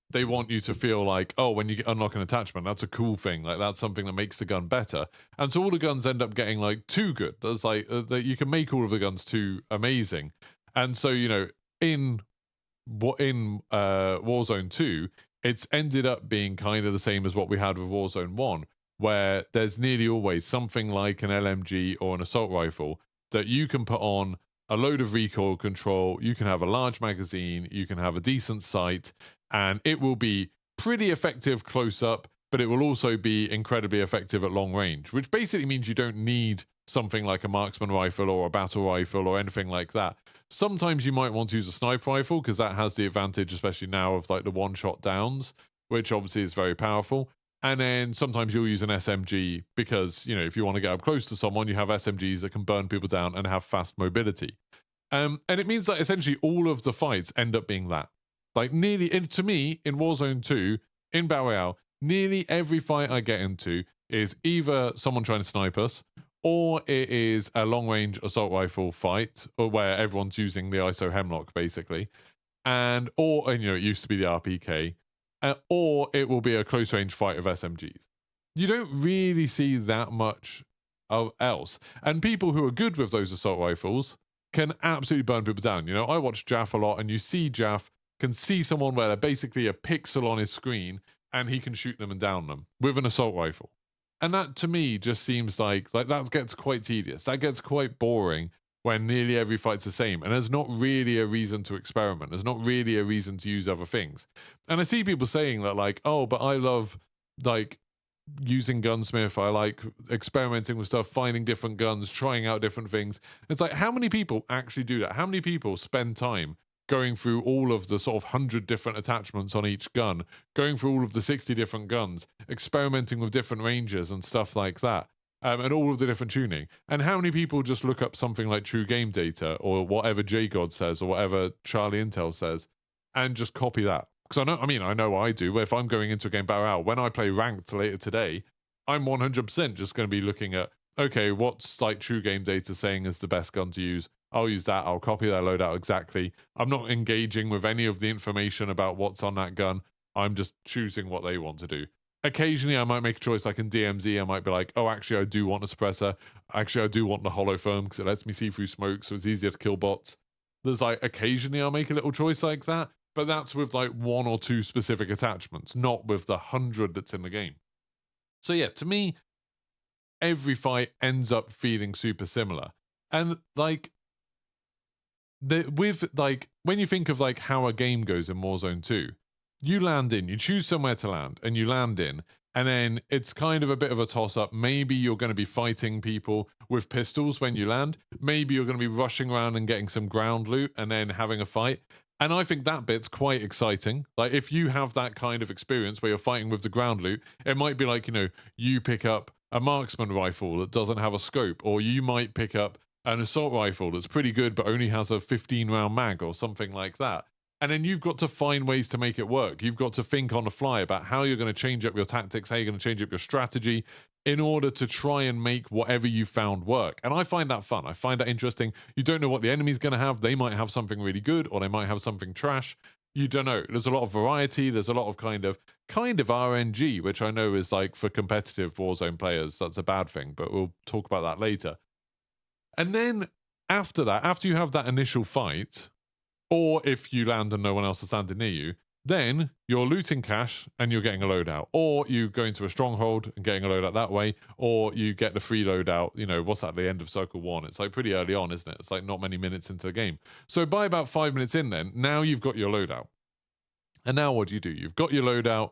[SPEAKER 1] they want you to feel like, oh, when you unlock an attachment, that's a cool thing. Like that's something that makes the gun better. And so all the guns end up getting like too good. There's like that you can make all of the guns too amazing. And so in Warzone 2, it's ended up being kind of the same as what we had with Warzone 1, where there's nearly always something like an LMG or an assault rifle that you can put on a load of recoil control, you can have a large magazine, you can have a decent sight, and it will be pretty effective close up, but it will also be incredibly effective at long range, which basically means you don't need something like a marksman rifle or a battle rifle or anything like that. Sometimes you might want to use a sniper rifle because that has the advantage, especially now, of like the one-shot downs, which obviously is very powerful. And then sometimes you'll use an SMG because, if you want to get up close to someone, you have SMGs that can burn people down and have fast mobility. And it means that essentially all of the fights end up being that. Like nearly, to me, in Warzone 2, in Battle Royale, nearly every fight I get into is either someone trying to snipe us, or it is a long-range assault rifle fight, or where everyone's using the ISO hemlock, basically. And it used to be the RPK. Or it will be a close-range fight of SMGs. You don't really see that much else. And people who are good with those assault rifles can absolutely burn people down. I watch Jaff a lot, and you see Jaff can see someone where they're basically a pixel on his screen, and he can shoot them and down them with an assault rifle. And that, to me, just seems like that gets quite tedious. That gets quite boring when nearly every fight's the same. And there's not really a reason to experiment. There's not really a reason to use other things. And I see people saying that, like, oh, but I love, like, using Gunsmith. I like experimenting with stuff, finding different guns, trying out different things. It's like, how many people actually do that? How many people spend time going through all of the sort of 100 different attachments on each gun, going through all of the 60 different guns, experimenting with different ranges and stuff like that, and all of the different tuning? And how many people just look up something like True Game Data or whatever JGod says or whatever Charlie Intel says and just copy that? Because I know I do. If I'm going into a game Battle Royale, when I play Ranked later today, I'm 100% just going to be looking at, okay, what's like True Game Data saying is the best gun to use? I'll use that. I'll copy that loadout exactly. I'm not engaging with any of the information about what's on that gun. I'm just choosing what they want to do. Occasionally, I might make a choice like in DMZ. I might be like, oh, actually, I do want a suppressor. Actually, I do want the hollow foam because it lets me see through smoke, so it's easier to kill bots. There's like, occasionally I'll make a little choice like that, but that's with like one or two specific attachments, not with the 100 that's in the game. So yeah, to me, every fight ends up feeling super similar. And like, when you think of like how a game goes in Warzone 2, you land in, you choose somewhere to land, and you land in, and then it's kind of a bit of a toss-up. Maybe you're going to be fighting people with pistols when you land. Maybe you're going to be rushing around and getting some ground loot and then having a fight. And I think that bit's quite exciting. Like, if you have that kind of experience where you're fighting with the ground loot, it might be like, you pick up a marksman rifle that doesn't have a scope, or you might pick up an assault rifle that's pretty good but only has a 15-round mag or something like that. And then you've got to find ways to make it work. You've got to think on the fly about how you're going to change up your tactics, how you're going to change up your strategy in order to try and make whatever you found work. And I find that fun. I find that interesting. You don't know what the enemy's going to have. They might have something really good, or they might have something trash. You don't know. There's a lot of variety. There's a lot of kind of RNG, which I know is like for competitive Warzone players, that's a bad thing, but we'll talk about that later. And then after that, after you have that initial fight, or if you land and no one else is standing near you, then you're looting cash and you're getting a loadout. Or you go into a stronghold and getting a loadout that way, or you get the free loadout, you know, what's that, the end of Circle 1? It's like pretty early on, isn't it? It's like not many minutes into the game. So by about 5 minutes in then, now you've got your loadout. And now what do? You've got your loadout.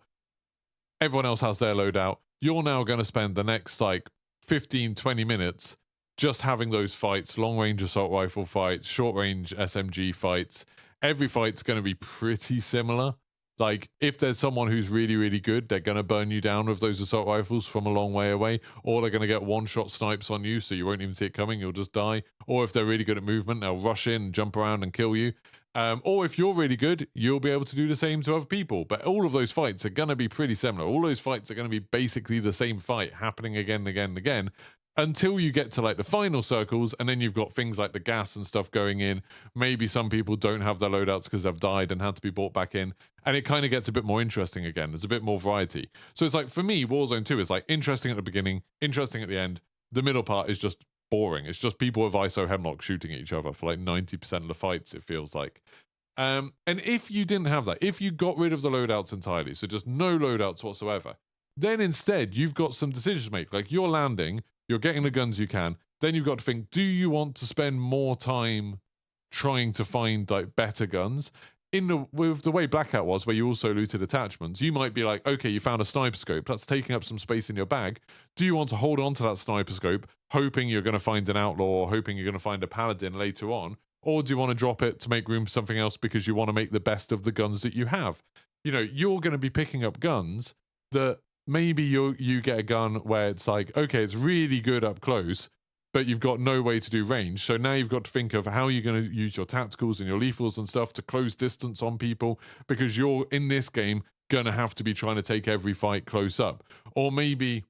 [SPEAKER 1] Everyone else has their loadout. You're now going to spend the next like 15, 20 minutes just having those fights, long-range assault rifle fights, short-range SMG fights. Every fight's going to be pretty similar. Like, if there's someone who's really, really good, they're going to burn you down with those assault rifles from a long way away, or they're going to get one-shot snipes on you, so you won't even see it coming, you'll just die. Or if they're really good at movement, they'll rush in, jump around, and kill you. Or if you're really good, you'll be able to do the same to other people. But all of those fights are going to be pretty similar. All those fights are going to be basically the same fight happening again and again and again, until you get to like the final circles, and then you've got things like the gas and stuff going in. Maybe some people don't have their loadouts because they've died and had to be brought back in, and it kind of gets a bit more interesting again. There's a bit more variety. So it's like, for me, Warzone 2 is like interesting at the beginning, interesting at the end. The middle part is just boring. It's just people with ISO hemlock shooting at each other for like 90% of the fights, it feels like. And if you didn't have that, if you got rid of the loadouts entirely, so just no loadouts whatsoever, then instead you've got some decisions to make. Like, you're landing, you're getting the guns you can, then you've got to think, do you want to spend more time trying to find like better guns? With the way Blackout was, where you also looted attachments, you might be like, okay, you found a sniper scope, that's taking up some space in your bag. Do you want to hold on to that sniper scope, hoping you're going to find an outlaw, or hoping you're going to find a paladin later on? Or do you want to drop it to make room for something else because you want to make the best of the guns that you have? You know, you're going to be picking up guns that maybe you get a gun where it's like, okay, it's really good up close, but you've got no way to do range. So now you've got to think of how you're going to use your tacticals and your lethals and stuff to close distance on people, because you're, in this game, going to have to be trying to take every fight close up. Or maybe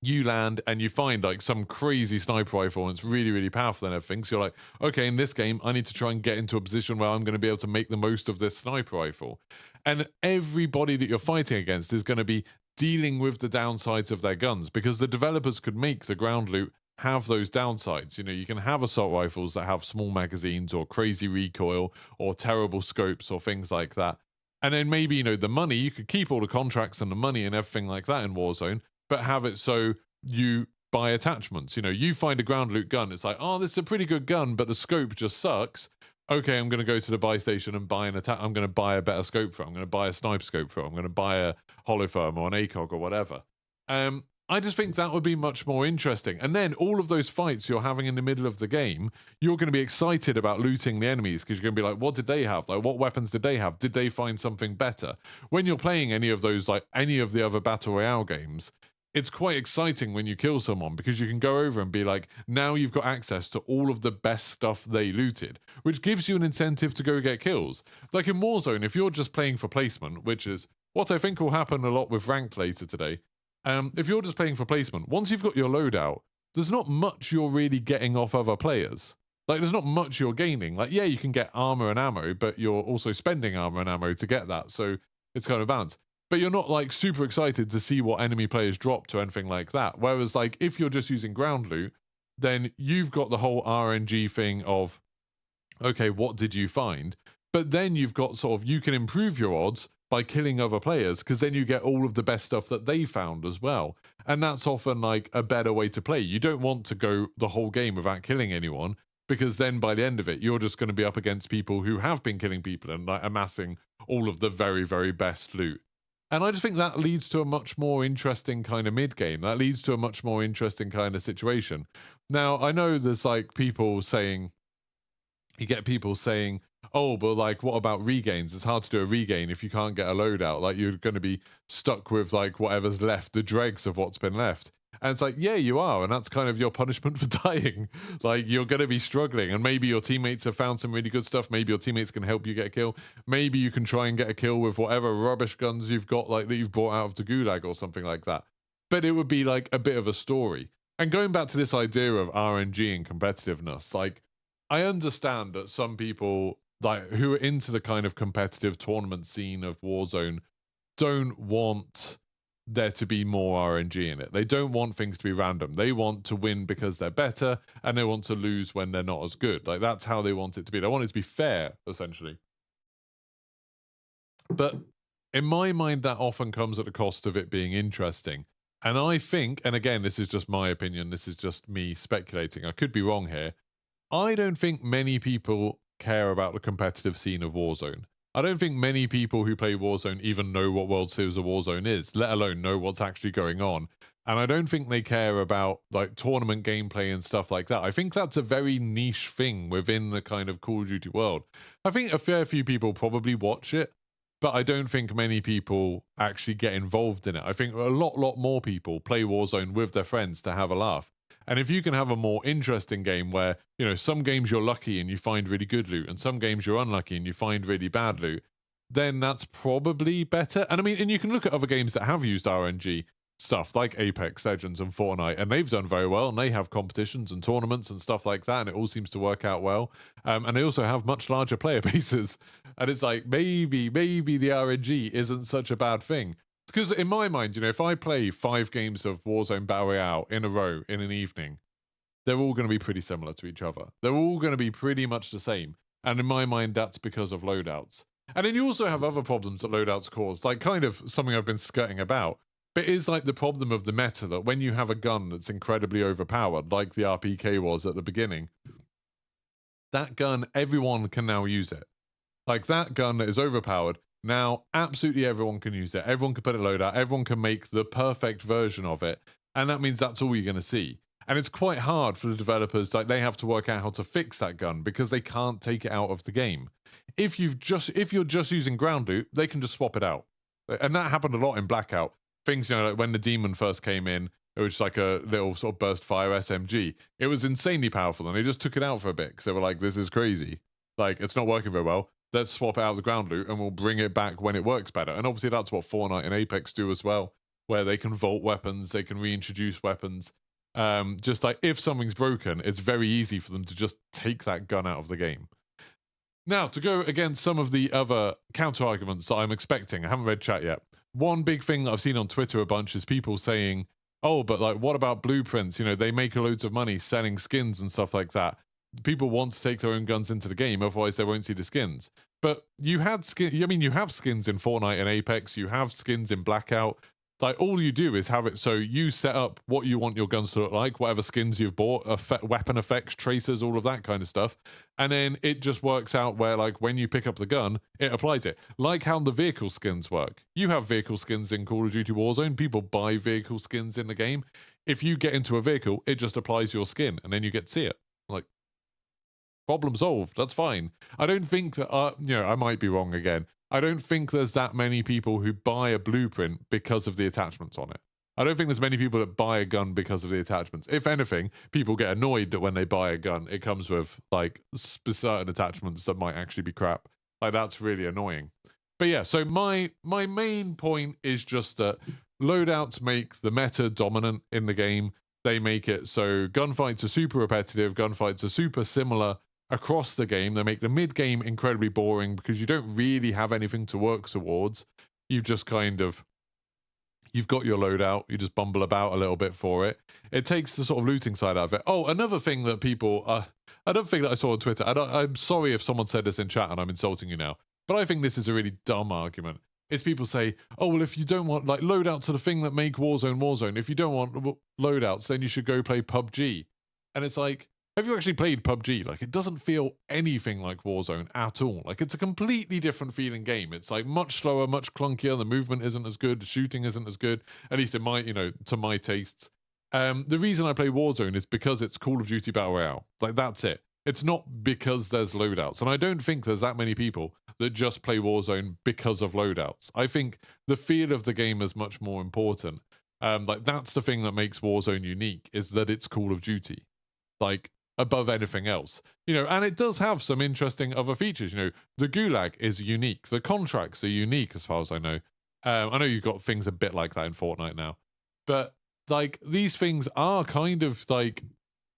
[SPEAKER 1] you land and you find like some crazy sniper rifle and it's really, really powerful and everything. So you're like, okay, in this game, I need to try and get into a position where I'm going to be able to make the most of this sniper rifle. And everybody that you're fighting against is going to be dealing with the downsides of their guns, because the developers could make the ground loot have those downsides. You know, you can have assault rifles that have small magazines or crazy recoil or terrible scopes or things like that. And then maybe, you know, the money, you could keep all the contracts and the money and everything like that in Warzone, but have it so you buy attachments. You know, you find a ground loot gun, it's like, oh, this is a pretty good gun, but the scope just sucks. Okay, I'm going to go to the buy station and buy I'm going to buy a better scope for it. I'm going to buy a sniper scope for it. I'm going to buy a holotherm or an ACOG or whatever. I just think that would be much more interesting. And then all of those fights you're having in the middle of the game, you're going to be excited about looting the enemies, because you're going to be like, what did they have? Like, what weapons did they have? Did they find something better? When you're playing any of those, like any of the other Battle Royale games, it's quite exciting when you kill someone, because you can go over and be like, now you've got access to all of the best stuff they looted, which gives you an incentive to go get kills. Like in Warzone, if you're just playing for placement, which is what I think will happen a lot with ranked later today, if you're just playing for placement, once you've got your loadout, there's not much you're really getting off other players. Like, there's not much you're gaining. Like, yeah, you can get armor and ammo, but you're also spending armor and ammo to get that, so it's kind of balanced. But you're not like super excited to see what enemy players drop to anything like that. Whereas like if you're just using ground loot, then you've got the whole RNG thing of, okay, what did you find? But then you've got sort of, you can improve your odds by killing other players, because then you get all of the best stuff that they found as well. And that's often like a better way to play. You don't want to go the whole game without killing anyone, because then by the end of it, you're just going to be up against people who have been killing people and like amassing all of the very, very best loot. And I just think that leads to a much more interesting kind of mid-game. That leads to a much more interesting kind of situation. Now, I know there's like people saying, you get people saying, oh, but like, what about regains? It's hard to do a regain if you can't get a loadout. Like, you're going to be stuck with like whatever's left, the dregs of what's been left. And it's like, yeah, you are. And that's kind of your punishment for dying. Like, you're going to be struggling. And maybe your teammates have found some really good stuff. Maybe your teammates can help you get a kill. Maybe you can try and get a kill with whatever rubbish guns you've got, like that you've brought out of the gulag or something like that. But it would be like a bit of a story. And going back to this idea of RNG and competitiveness, like, I understand that some people like who are into the kind of competitive tournament scene of Warzone don't want there to be more RNG in it. They don't want things to be random. They want to win because they're better, and they want to lose when they're not as good. Like, that's how they want it to be. They want it to be fair, essentially. But in my mind, that often comes at the cost of it being interesting. And I think, and again, this is just my opinion, this is just me speculating, I could be wrong here. I don't think many people care about the competitive scene of Warzone. I don't think many people who play Warzone even know what World Series of Warzone is, let alone know what's actually going on. And I don't think they care about like tournament gameplay and stuff like that. I think that's a very niche thing within the kind of Call of Duty world. I think a fair few people probably watch it, but I don't think many people actually get involved in it. I think a lot more people play Warzone with their friends to have a laugh. And if you can have a more interesting game where, you know, some games you're lucky and you find really good loot, and some games you're unlucky and you find really bad loot, then that's probably better. And I mean, and you can look at other games that have used RNG stuff like Apex Legends and Fortnite, and they've done very well, and they have competitions and tournaments and stuff like that, and it all seems to work out well. And they also have much larger player bases. And it's like, maybe the RNG isn't such a bad thing. Because in my mind, you know, if I play 5 games of Warzone Battle Royale in a row in an evening, they're all going to be pretty similar to each other. They're all going to be pretty much the same. And in my mind, that's because of loadouts. And then you also have other problems that loadouts cause, like kind of something I've been skirting about. But it is like the problem of the meta that when you have a gun that's incredibly overpowered, like the RPK was at the beginning, that gun, everyone can now use it. Like that gun that is overpowered, now, absolutely everyone can use it. Everyone can put a loadout. Everyone can make the perfect version of it. And that means that's all you're going to see. And it's quite hard for the developers. Like, they have to work out how to fix that gun because they can't take it out of the game. If you're just using ground loot, they can just swap it out. And that happened a lot in Blackout. Things, you know, like when the Demon first came in, it was like a little sort of burst fire SMG. It was insanely powerful, and they just took it out for a bit because they were like, this is crazy. Like, it's not working very well. Let's swap it out of the ground loot and we'll bring it back when it works better. And obviously that's what Fortnite and Apex do as well, where they can vault weapons, they can reintroduce weapons. Just like if something's broken, it's very easy for them to just take that gun out of the game. Now, to go against some of the other counter arguments that I'm expecting, I haven't read chat yet. One big thing that I've seen on Twitter a bunch is people saying, oh, but like, what about blueprints? You know, they make loads of money selling skins and stuff like that. People want to take their own guns into the game, otherwise they won't see the skins. But you had skin. I mean, you have skins in Fortnite and Apex. You have skins in Blackout. Like, all you do is have it so you set up what you want your guns to look like, whatever skins you've bought, weapon effects, tracers, all of that kind of stuff. And then it just works out where, like, when you pick up the gun, it applies it. Like how the vehicle skins work. You have vehicle skins in Call of Duty Warzone. People buy vehicle skins in the game. If you get into a vehicle, it just applies your skin, and then you get to see it. Like, problem solved. That's fine. I don't think that, you know, I might be wrong again. I don't think there's that many people who buy a blueprint because of the attachments on it. I don't think there's many people that buy a gun because of the attachments. If anything, people get annoyed that when they buy a gun, it comes with, like, certain attachments that might actually be crap. Like, that's really annoying. But yeah, so my main point is just that loadouts make the meta dominant in the game. They make it so gunfights are super repetitive, gunfights are super similar across the game. They make the mid-game incredibly boring because you don't really have anything to work towards. You've just kind of, you've got your loadout, you just bumble about a little bit for it. It takes the sort of looting side out of it. Oh, another thing that people, another thing that I saw on Twitter, I'm sorry if someone said this in chat and I'm insulting you now, but I think this is a really dumb argument. It's people say, oh, well, if you don't want, like, loadouts are the thing that make Warzone. If you don't want loadouts, then you should go play PUBG. And it's like, have you actually played PUBG? Like, it doesn't feel anything like Warzone at all. Like, it's a completely different feeling game. It's like much slower, much clunkier. The movement isn't as good. The shooting isn't as good, at least in my, you know, to my tastes. The reason I play Warzone is because it's Call of Duty Battle Royale. Like, that's it. It's not because there's loadouts. And I don't think there's that many people that just play Warzone because of loadouts. I think the feel of the game is much more important. Like that's the thing that makes Warzone unique, is that it's Call of Duty, like above anything else. And it does have some interesting other features. The Gulag is unique. The contracts are unique as far as I know. I know you've got things a bit like that in Fortnite now, but like these things are kind of like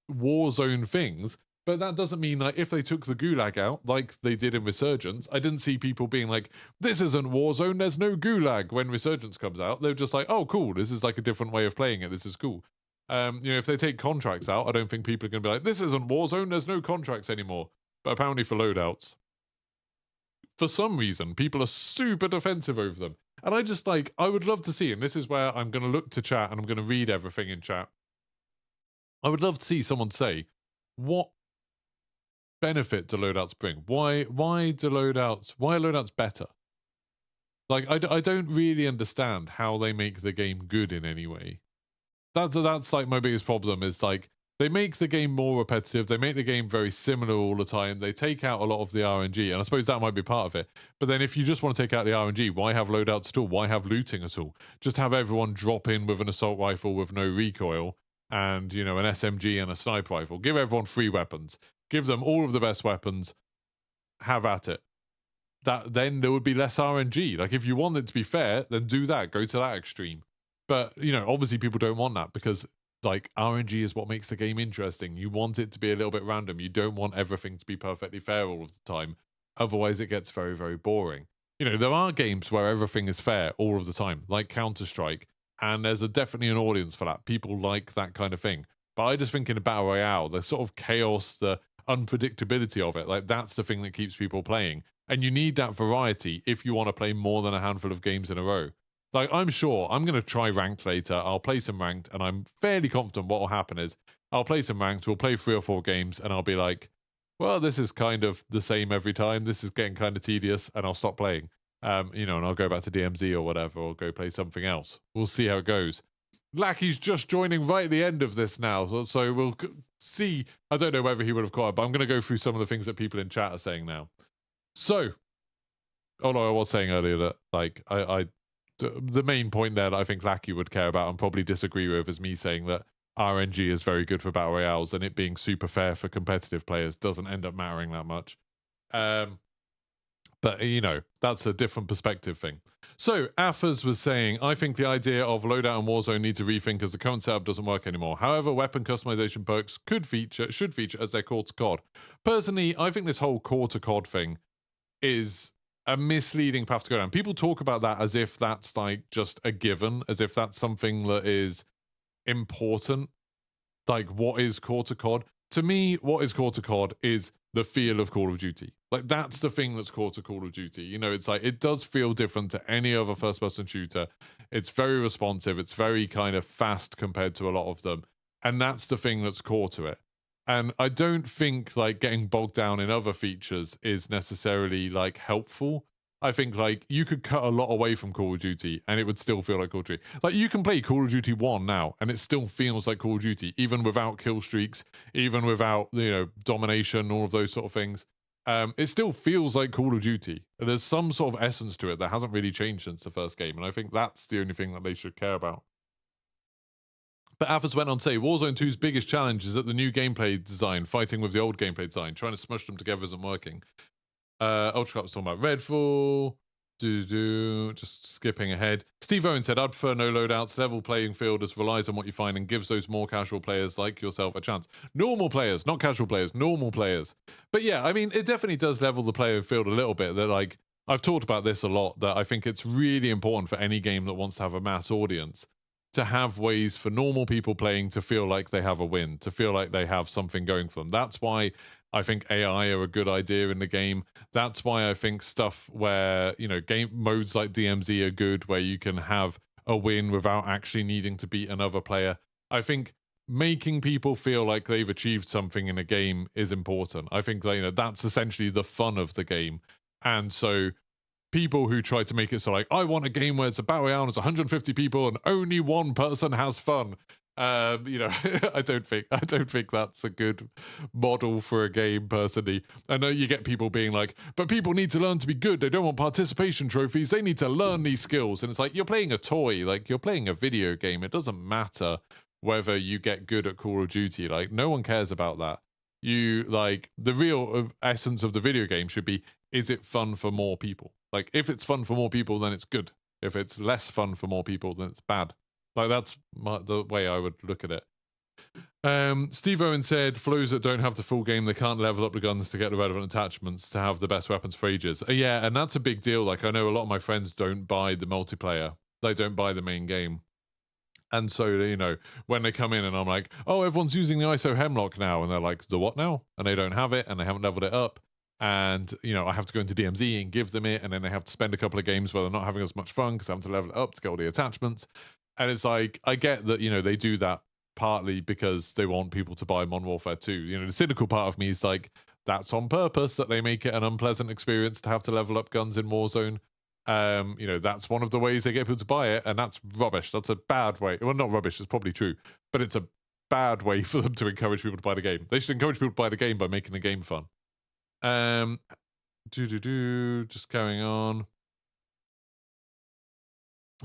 [SPEAKER 1] Warzone things. But that doesn't mean like if they took the Gulag out, like they did in Resurgence, I didn't see people being like, this isn't Warzone, there's no Gulag when Resurgence comes out. They're just like, oh, cool, this is like a different way of playing it, this is cool. If they take contracts out, I don't think people are going to be like, this isn't Warzone, there's no contracts anymore. But apparently for loadouts, for some reason, people are super defensive over them. And I just like, I would love to see, and this is where I'm going to look to chat and I'm going to read everything in chat. I would love to see someone say, what benefit do loadouts bring? Why are loadouts better? Like, I don't really understand how they make the game good in any way. That's like my biggest problem, is like they make the game more repetitive, they make the game very similar all the time, they take out a lot of the RNG, and I suppose that might be part of it. But then if you just want to take out the RNG, why have loadouts at all? Why have looting at all? Just have everyone drop in with an assault rifle with no recoil and, an SMG and a sniper rifle. Give everyone 3 weapons. Give them all of the best weapons. Have at it. Then there would be less RNG. Like, if you want it to be fair, then do that. Go to that extreme. But, obviously people don't want that, because, like, RNG is what makes the game interesting. You want it to be a little bit random. You don't want everything to be perfectly fair all of the time. Otherwise, it gets very, very boring. There are games where everything is fair all of the time, like Counter-Strike, and there's definitely an audience for that. People like that kind of thing. But I just think in a Battle Royale, the sort of chaos, the unpredictability of it, like, that's the thing that keeps people playing. And you need that variety if you want to play more than a handful of games in a row. Like, I'm sure I'm going to try ranked later. I'll play some ranked, and I'm fairly confident what will happen is I'll play some ranked, we'll play 3 or 4 games, and I'll be like, well, this is kind of the same every time. This is getting kind of tedious, and I'll stop playing. And I'll go back to DMZ or whatever, or go play something else. We'll see how it goes. Lackey's just joining right at the end of this now, so we'll see. I don't know whether he would have caught it, but I'm going to go through some of the things that people in chat are saying now. So, although I was saying earlier that, like, the main point there that I think Lackey would care about and probably disagree with is me saying that RNG is very good for Battle Royales, and it being super fair for competitive players doesn't end up mattering that much. But, that's a different perspective thing. So, Affers was saying, I think the idea of loadout and Warzone needs a rethink as the current setup doesn't work anymore. However, weapon customization perks should feature as their core to COD. Personally, I think this whole core to COD thing is a misleading path to go down. People talk about that as if that's like just a given, as if that's something that is important. Like, what is core to COD? To me, what is core to COD is the feel of Call of Duty. Like, that's the thing that's core to Call of Duty. It's like, it does feel different to any other first-person shooter. It's very responsive. It's very kind of fast compared to a lot of them. And that's the thing that's core to it. And I don't think, like, getting bogged down in other features is necessarily, like, helpful. I think, like, you could cut a lot away from Call of Duty and it would still feel like Call of Duty. Like, you can play Call of Duty 1 now and it still feels like Call of Duty, even without kill streaks, even without, domination, all of those sort of things. It still feels like Call of Duty. There's some sort of essence to it that hasn't really changed since the first game, and I think that's the only thing that they should care about. But Athos went on to say, Warzone 2's biggest challenge is that the new gameplay design, fighting with the old gameplay design, trying to smush them together isn't working. Ultra was talking about Redfall. Just skipping ahead. Steve Owen said, I'd prefer no loadouts. Level playing field as relies on what you find and gives those more casual players like yourself a chance. Normal players, not casual players, normal players. But yeah, I mean, it definitely does level the playing field a little bit. That, like, I've talked about this a lot, that I think it's really important for any game that wants to have a mass audience to have ways for normal people playing to feel like they have a win, to feel like they have something going for them. That's why I think AI are a good idea in the game. That's why I think stuff where, game modes like DMZ are good, where you can have a win without actually needing to beat another player. I think making people feel like they've achieved something in a game is important. I think, that's essentially the fun of the game. And so people who try to make it so, like, I want a game where it's a battle royale and it's 150 people and only one person has fun. You know, I don't think that's a good model for a game, personally. I know you get people being like, but people need to learn to be good. They don't want participation trophies. They need to learn these skills. And it's like, you're playing a toy, like you're playing a video game. It doesn't matter whether you get good at Call of Duty. Like, no one cares about that. You like the real essence of the video game should be, is it fun for more people? Like, if it's fun for more people, then it's good. If it's less fun for more people, then it's bad. Like, that's the way I would look at it. Steve Owen said, flows that don't have the full game, they can't level up the guns to get the relevant attachments to have the best weapons for ages. Yeah, and that's a big deal. Like, I know a lot of my friends don't buy the multiplayer. They don't buy the main game. And so, you know, when they come in and I'm like, oh, everyone's using the ISO Hemlock now. And they're like, the what now? And they don't have it and they haven't leveled it up. And, you know, I have to go into DMZ and give them it. And then they have to spend a couple of games where they're not having as much fun because I have to level it up to get all the attachments. And it's like, I get that, you know, they do that partly because they want people to buy Modern Warfare 2. You know, the cynical part of me is like, that's on purpose, that they make it an unpleasant experience to have to level up guns in Warzone. You know, that's one of the ways they get people to buy it, and that's rubbish. That's a bad way. Well, not rubbish, it's probably true, but it's a bad way for them to encourage people to buy the game. They should encourage people to buy the game by making the game fun. Just going on.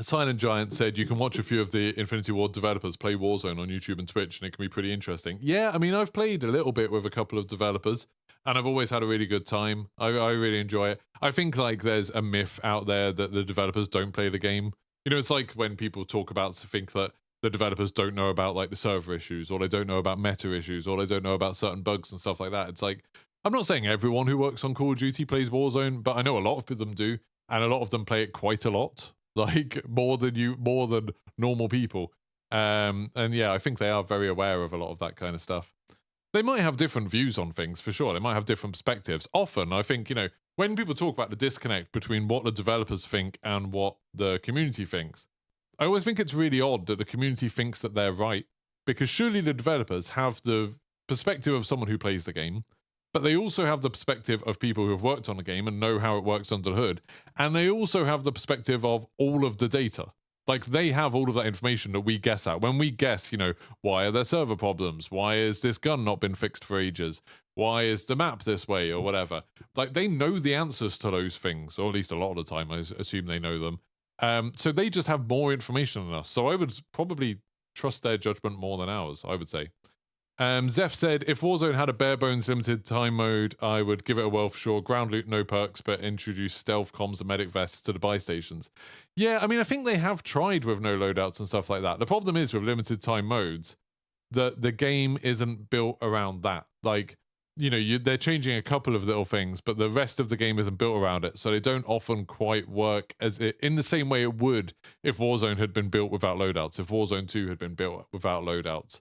[SPEAKER 1] Silent Giant said you can watch a few of the Infinity Ward developers play Warzone on YouTube and Twitch, and it can be pretty interesting. Yeah, I mean, I've played a little bit with a couple of developers, and I've always had a really good time. I really enjoy it. I think, like, there's a myth out there that the developers don't play the game. You know, it's like when people talk about, think that the developers don't know about, like, the server issues, or they don't know about meta issues, or they don't know about certain bugs and stuff like that. It's like, I'm not saying everyone who works on Call of Duty plays Warzone, but I know a lot of them do, and a lot of them play it quite a lot. Like, more than normal people. And yeah, I think they are very aware of a lot of that kind of stuff. They might have different views on things, for sure. They might have different perspectives. Often, I think, you know, when people talk about the disconnect between what the developers think and what the community thinks, I always think it's really odd that the community thinks that they're right, because surely the developers have the perspective of someone who plays the game, but they also have the perspective of people who have worked on the game and know how it works under the hood. And they also have the perspective of all of the data. Like, they have all of that information that we guess at. When we guess, you know, why are there server problems? Why is this gun not been fixed for ages? Why is the map this way, or whatever? Like, they know the answers to those things, or at least a lot of the time, I assume they know them. So they just have more information than us. So I would probably trust their judgment more than ours, I would say. Zeph said, if Warzone had a bare bones limited time mode, I would give it a whirl for sure. Ground loot, no perks, but introduce stealth comms and medic vests to the buy stations. Yeah, I mean, I think they have tried with no loadouts and stuff like that. The problem is with limited time modes that the game isn't built around that. Like, you know, they're changing a couple of little things, but the rest of the game isn't built around it. So they don't often quite work in the same way it would if Warzone had been built without loadouts, if Warzone 2 had been built without loadouts.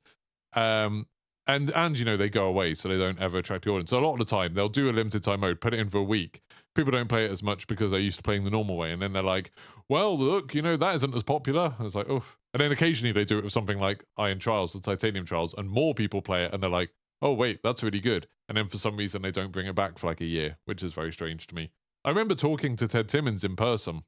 [SPEAKER 1] And you know, they go away, so they don't ever attract the audience. So a lot of the time, they'll do a limited time mode, put it in for a week. People don't play it as much because they're used to playing the normal way. And then they're like, well, look, you know, that isn't as popular. And it's like, oh. And then occasionally they do it with something like Iron Trials, the Titanium Trials, and more people play it, and they're like, oh, wait, that's really good. And then for some reason, they don't bring it back for like a year, which is very strange to me. I remember talking to Ted Timmins in person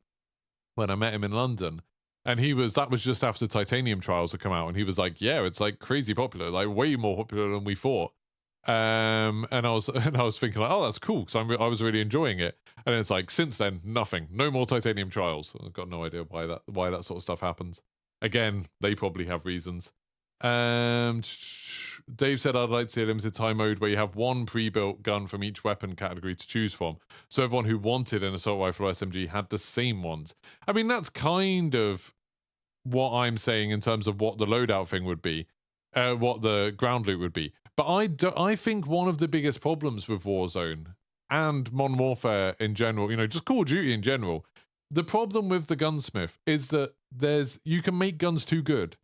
[SPEAKER 1] when I met him in London. And that was just after Titanium Trials had come out, and he was like, yeah, it's like crazy popular, like way more popular than we thought. And I was thinking like, oh, that's cool, because I was really enjoying it. And it's like, since then, nothing, no more Titanium Trials. I've got no idea why that sort of stuff happens. Again, they probably have reasons. Dave said, I'd like to see a limited time mode where you have one pre-built gun from each weapon category to choose from, so everyone who wanted an assault rifle or SMG had the same ones. I mean, that's kind of what I'm saying in terms of what the loadout thing would be, what the ground loot would be. But I think one of the biggest problems with Warzone and Modern Warfare in general, you know, just Call of Duty in general, the problem with the gunsmith is that you can make guns too good.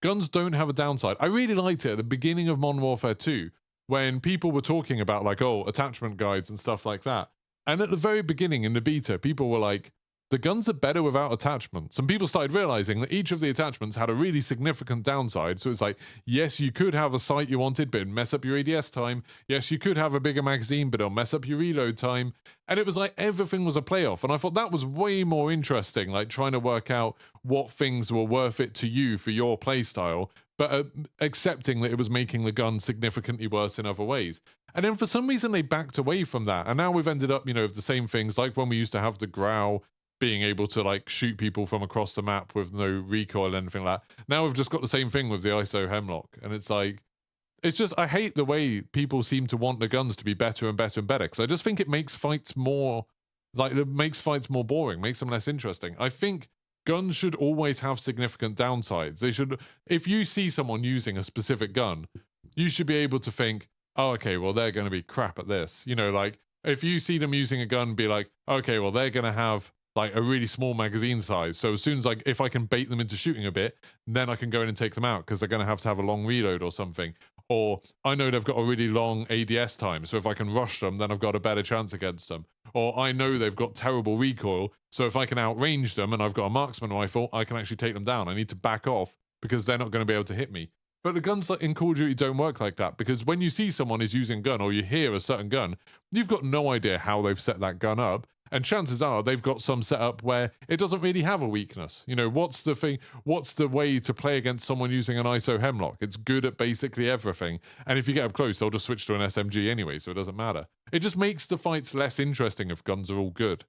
[SPEAKER 1] Guns don't have a downside. I really liked it at the beginning of Modern Warfare 2 when people were talking about like, oh, attachment guides and stuff like that. And at the very beginning in the beta, people were like, the guns are better without attachments. And people started realizing that each of the attachments had a really significant downside. So it's like, yes, you could have a sight you wanted, but it'd mess up your ADS time. Yes, you could have a bigger magazine, but it'll mess up your reload time. And it was like everything was a playoff. And I thought that was way more interesting, like trying to work out what things were worth it to you for your playstyle, but accepting that it was making the gun significantly worse in other ways. And then for some reason they backed away from that, and now we've ended up, you know, with the same things like when we used to have the growl being able to like shoot people from across the map with no recoil or anything like that. Now we've just got the same thing with the ISO hemlock, and it's like, it's just, I hate the way people seem to want the guns to be better and better and better, because I just think it makes fights more, like, it makes fights more boring, makes them less interesting. I think guns should always have significant downsides. They should, if you see someone using a specific gun, you should be able to think, oh, okay, well, they're going to be crap at this. You know, like, if you see them using a gun, be like, okay, well, they're going to have like a really small magazine size. So as soon as like, if I can bait them into shooting a bit, then I can go in and take them out because they're going to have a long reload or something. Or I know they've got a really long ADS time, so if I can rush them, then I've got a better chance against them. Or I know they've got terrible recoil, so if I can outrange them and I've got a marksman rifle, I can actually take them down. I need to back off because they're not going to be able to hit me. But the guns in Call of Duty don't work like that, because when you see someone is using a gun or you hear a certain gun, you've got no idea how they've set that gun up. And chances are they've got some setup where it doesn't really have a weakness. You know, what's the thing? What's the way to play against someone using an ISO hemlock? It's good at basically everything. And if you get up close, they'll just switch to an SMG anyway, so it doesn't matter. It just makes the fights less interesting if guns are all good.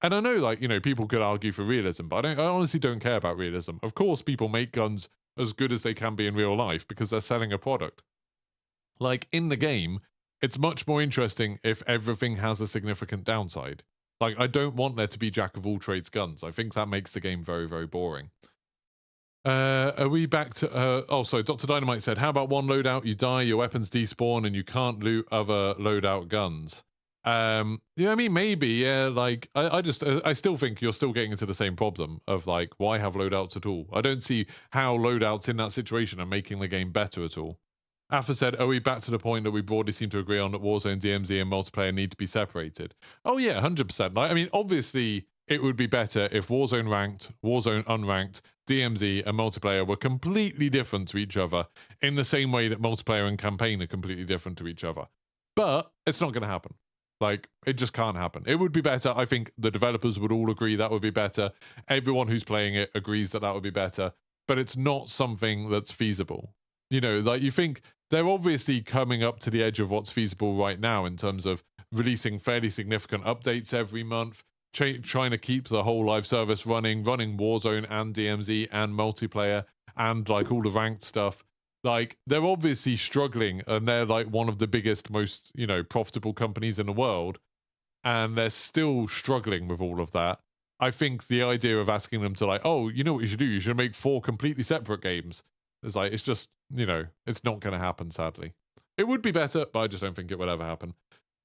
[SPEAKER 1] And I know, like, you know, people could argue for realism, but I honestly don't care about realism. Of course, people make guns as good as they can be in real life because they're selling a product. Like, in the game, it's much more interesting if everything has a significant downside. Like, I don't want there to be jack of all trades guns. I think that makes the game very, very boring. Are we back to... oh, sorry, Dr. Dynamite said, how about one loadout, you die, your weapons despawn, and you can't loot other loadout guns? Yeah, I mean, maybe, yeah, like, I still think you're still getting into the same problem of, like, why have loadouts at all? I don't see how loadouts in that situation are making the game better at all. Alpha said, are we back to the point that we broadly seem to agree on that Warzone, DMZ, and multiplayer need to be separated? Oh yeah, 100%. Like, I mean, obviously, it would be better if Warzone ranked, Warzone unranked, DMZ, and multiplayer were completely different to each other in the same way that multiplayer and campaign are completely different to each other. But it's not going to happen. Like, it just can't happen. It would be better. I think the developers would all agree that would be better. Everyone who's playing it agrees that that would be better. But it's not something that's feasible. You know, like, you think they're obviously coming up to the edge of what's feasible right now in terms of releasing fairly significant updates every month, trying to keep the whole live service running Warzone and DMZ and multiplayer and like all the ranked stuff. Like, they're obviously struggling, and they're like one of the biggest, most, you know, profitable companies in the world, and they're still struggling with all of that. I think the idea of asking them to, like, oh, you know what you should do? You should make 4 completely separate games. It's like, it's just, you know, it's not going to happen, sadly. It would be better, but I just don't think it will ever happen.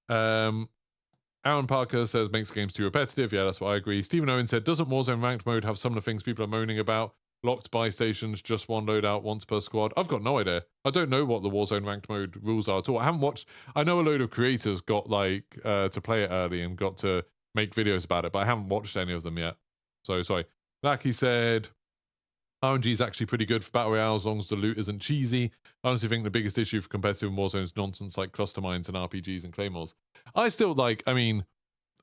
[SPEAKER 1] Aaron Parker says, makes games too repetitive. Yeah, that's what I agree. Stephen Owen said, doesn't Warzone ranked mode have some of the things people are moaning about? Locked buy stations, just one loadout, once per squad. I've got no idea. I don't know what the Warzone ranked mode rules are at all. I haven't watched... I know a load of creators got, like, to play it early and got to make videos about it, but I haven't watched any of them yet. So, sorry. Lackey said, RNG is actually pretty good for Battle Royale as long as the loot isn't cheesy. I honestly think the biggest issue for competitive Warzone is nonsense like cluster mines and RPGs and claymores. I still, like, I mean,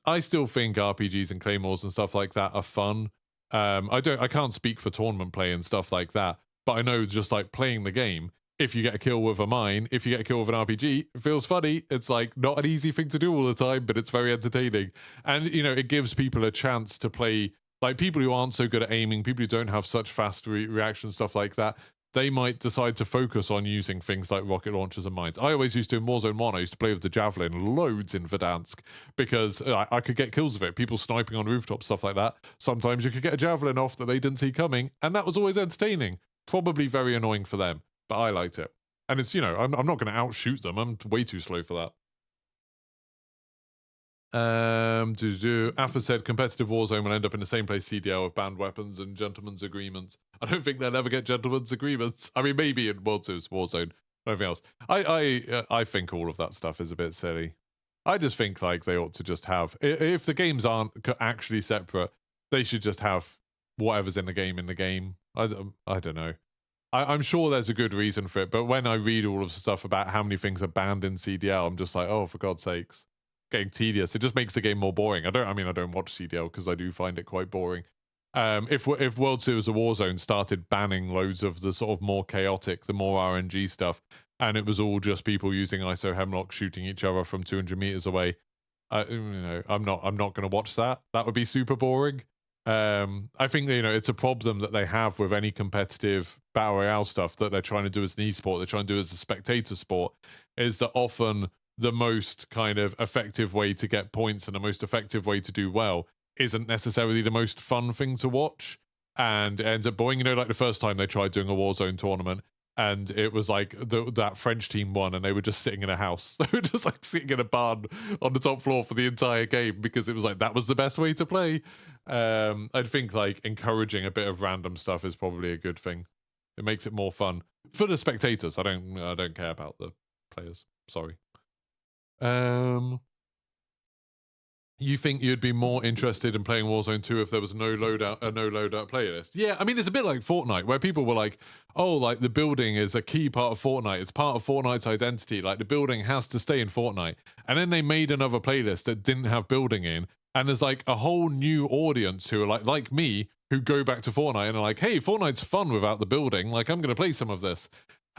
[SPEAKER 1] I still think RPGs and claymores and stuff like that are fun. I can't speak for tournament play and stuff like that, but I know just like playing the game, if you get a kill with a mine, if you get a kill with an RPG, it feels funny. It's like not an easy thing to do all the time, but it's very entertaining. And, you know, it gives people a chance to play, like people who aren't so good at aiming, people who don't have such fast reaction, stuff like that. They might decide to focus on using things like rocket launchers and mines. I always used to, in Warzone 1, I used to play with the Javelin loads in Verdansk because I could get kills with it. People sniping on rooftops, stuff like that. Sometimes you could get a Javelin off that they didn't see coming, and that was always entertaining. Probably very annoying for them, but I liked it. And it's, you know, I'm not going to outshoot them. I'm way too slow for that. Alpha said competitive Warzone will end up in the same place CDL with banned weapons and gentlemen's agreements. I don't think they'll ever get gentlemen's agreements. I mean, maybe in World 2's Warzone, nothing else. I think all of that stuff is a bit silly. I just think like they ought to just have, if the games aren't actually separate, they should just have whatever's in the game in the game. I don't know. I'm sure there's a good reason for it, but when I read all of the stuff about how many things are banned in CDL, I'm just like, oh, for God's sakes. Getting tedious. It just makes the game more boring. I don't watch CDL because I do find it quite boring. If World Series of Warzone started banning loads of the sort of more chaotic, the more RNG stuff, and it was all just people using ISO hemlock shooting each other from 200 meters away, I'm not going to watch that. That would be super boring. I think it's a problem that they have with any competitive battle royale stuff that they're trying to do as an esport. They're trying to do as a spectator sport. Is that often the most kind of effective way to get points and the most effective way to do well isn't necessarily the most fun thing to watch, and it ends up boring. Like the first time they tried doing a Warzone tournament, and it was like that French team won, and they were just sitting in a house. They were just like sitting in a barn on the top floor for the entire game because it was like that was the best way to play. I think like encouraging a bit of random stuff is probably a good thing. It makes it more fun for the spectators. I don't care about the players. Sorry. You think you'd be more interested in playing Warzone 2 if there was no loadout playlist? Yeah, I mean, it's a bit like Fortnite, where people were like, oh, like the building is a key part of Fortnite. It's part of Fortnite's identity. Like the building has to stay in Fortnite. And then they made another playlist that didn't have building in. And there's like a whole new audience who are like me, who go back to Fortnite and are like, hey, Fortnite's fun without the building. Like, I'm going to play some of this.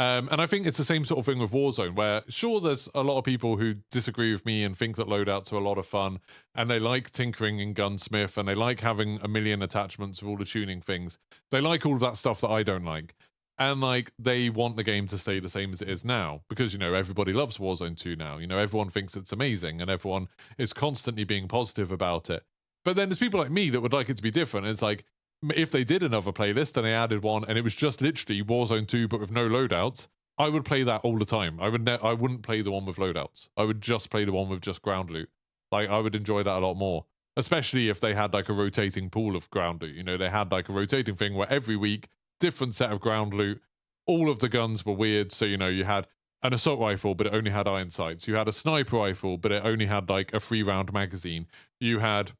[SPEAKER 1] And I think it's the same sort of thing with Warzone, where sure, there's a lot of people who disagree with me and think that loadouts are a lot of fun, and they like tinkering in Gunsmith, and they like having a million attachments of all the tuning things. They like all of that stuff that I don't like. And like they want the game to stay the same as it is now, because everybody loves Warzone 2 now. Everyone thinks it's amazing, and everyone is constantly being positive about it. But then there's people like me that would like it to be different. It's like, if they did another playlist and they added one and it was just literally Warzone 2 but with no loadouts, I would play that all the time. I wouldn't play the one with loadouts. I would just play the one with just ground loot. Like, I would enjoy that a lot more, especially if they had like a rotating pool of ground loot. They had like a rotating thing where every week, different set of ground loot. All of the guns were weird. So, you had an assault rifle, but it only had iron sights. You had a sniper rifle, but it only had like a 3-round magazine. You had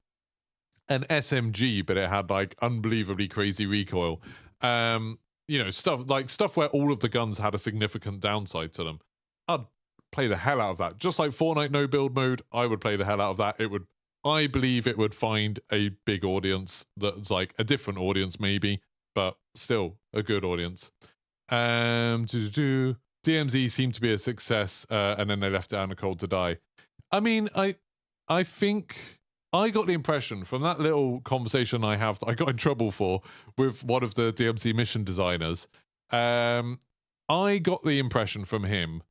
[SPEAKER 1] an SMG, but it had like unbelievably crazy recoil. Stuff where all of the guns had a significant downside to them. I'd play the hell out of that. Just like Fortnite no build mode, I would play the hell out of that. I believe it would find a big audience that's like a different audience maybe, but still a good audience. DMZ seemed to be a success, and then they left it out in the cold to die. I mean, I think I got the impression from that little conversation I have that I got in trouble for with one of the DMZ mission designers. I got the impression from him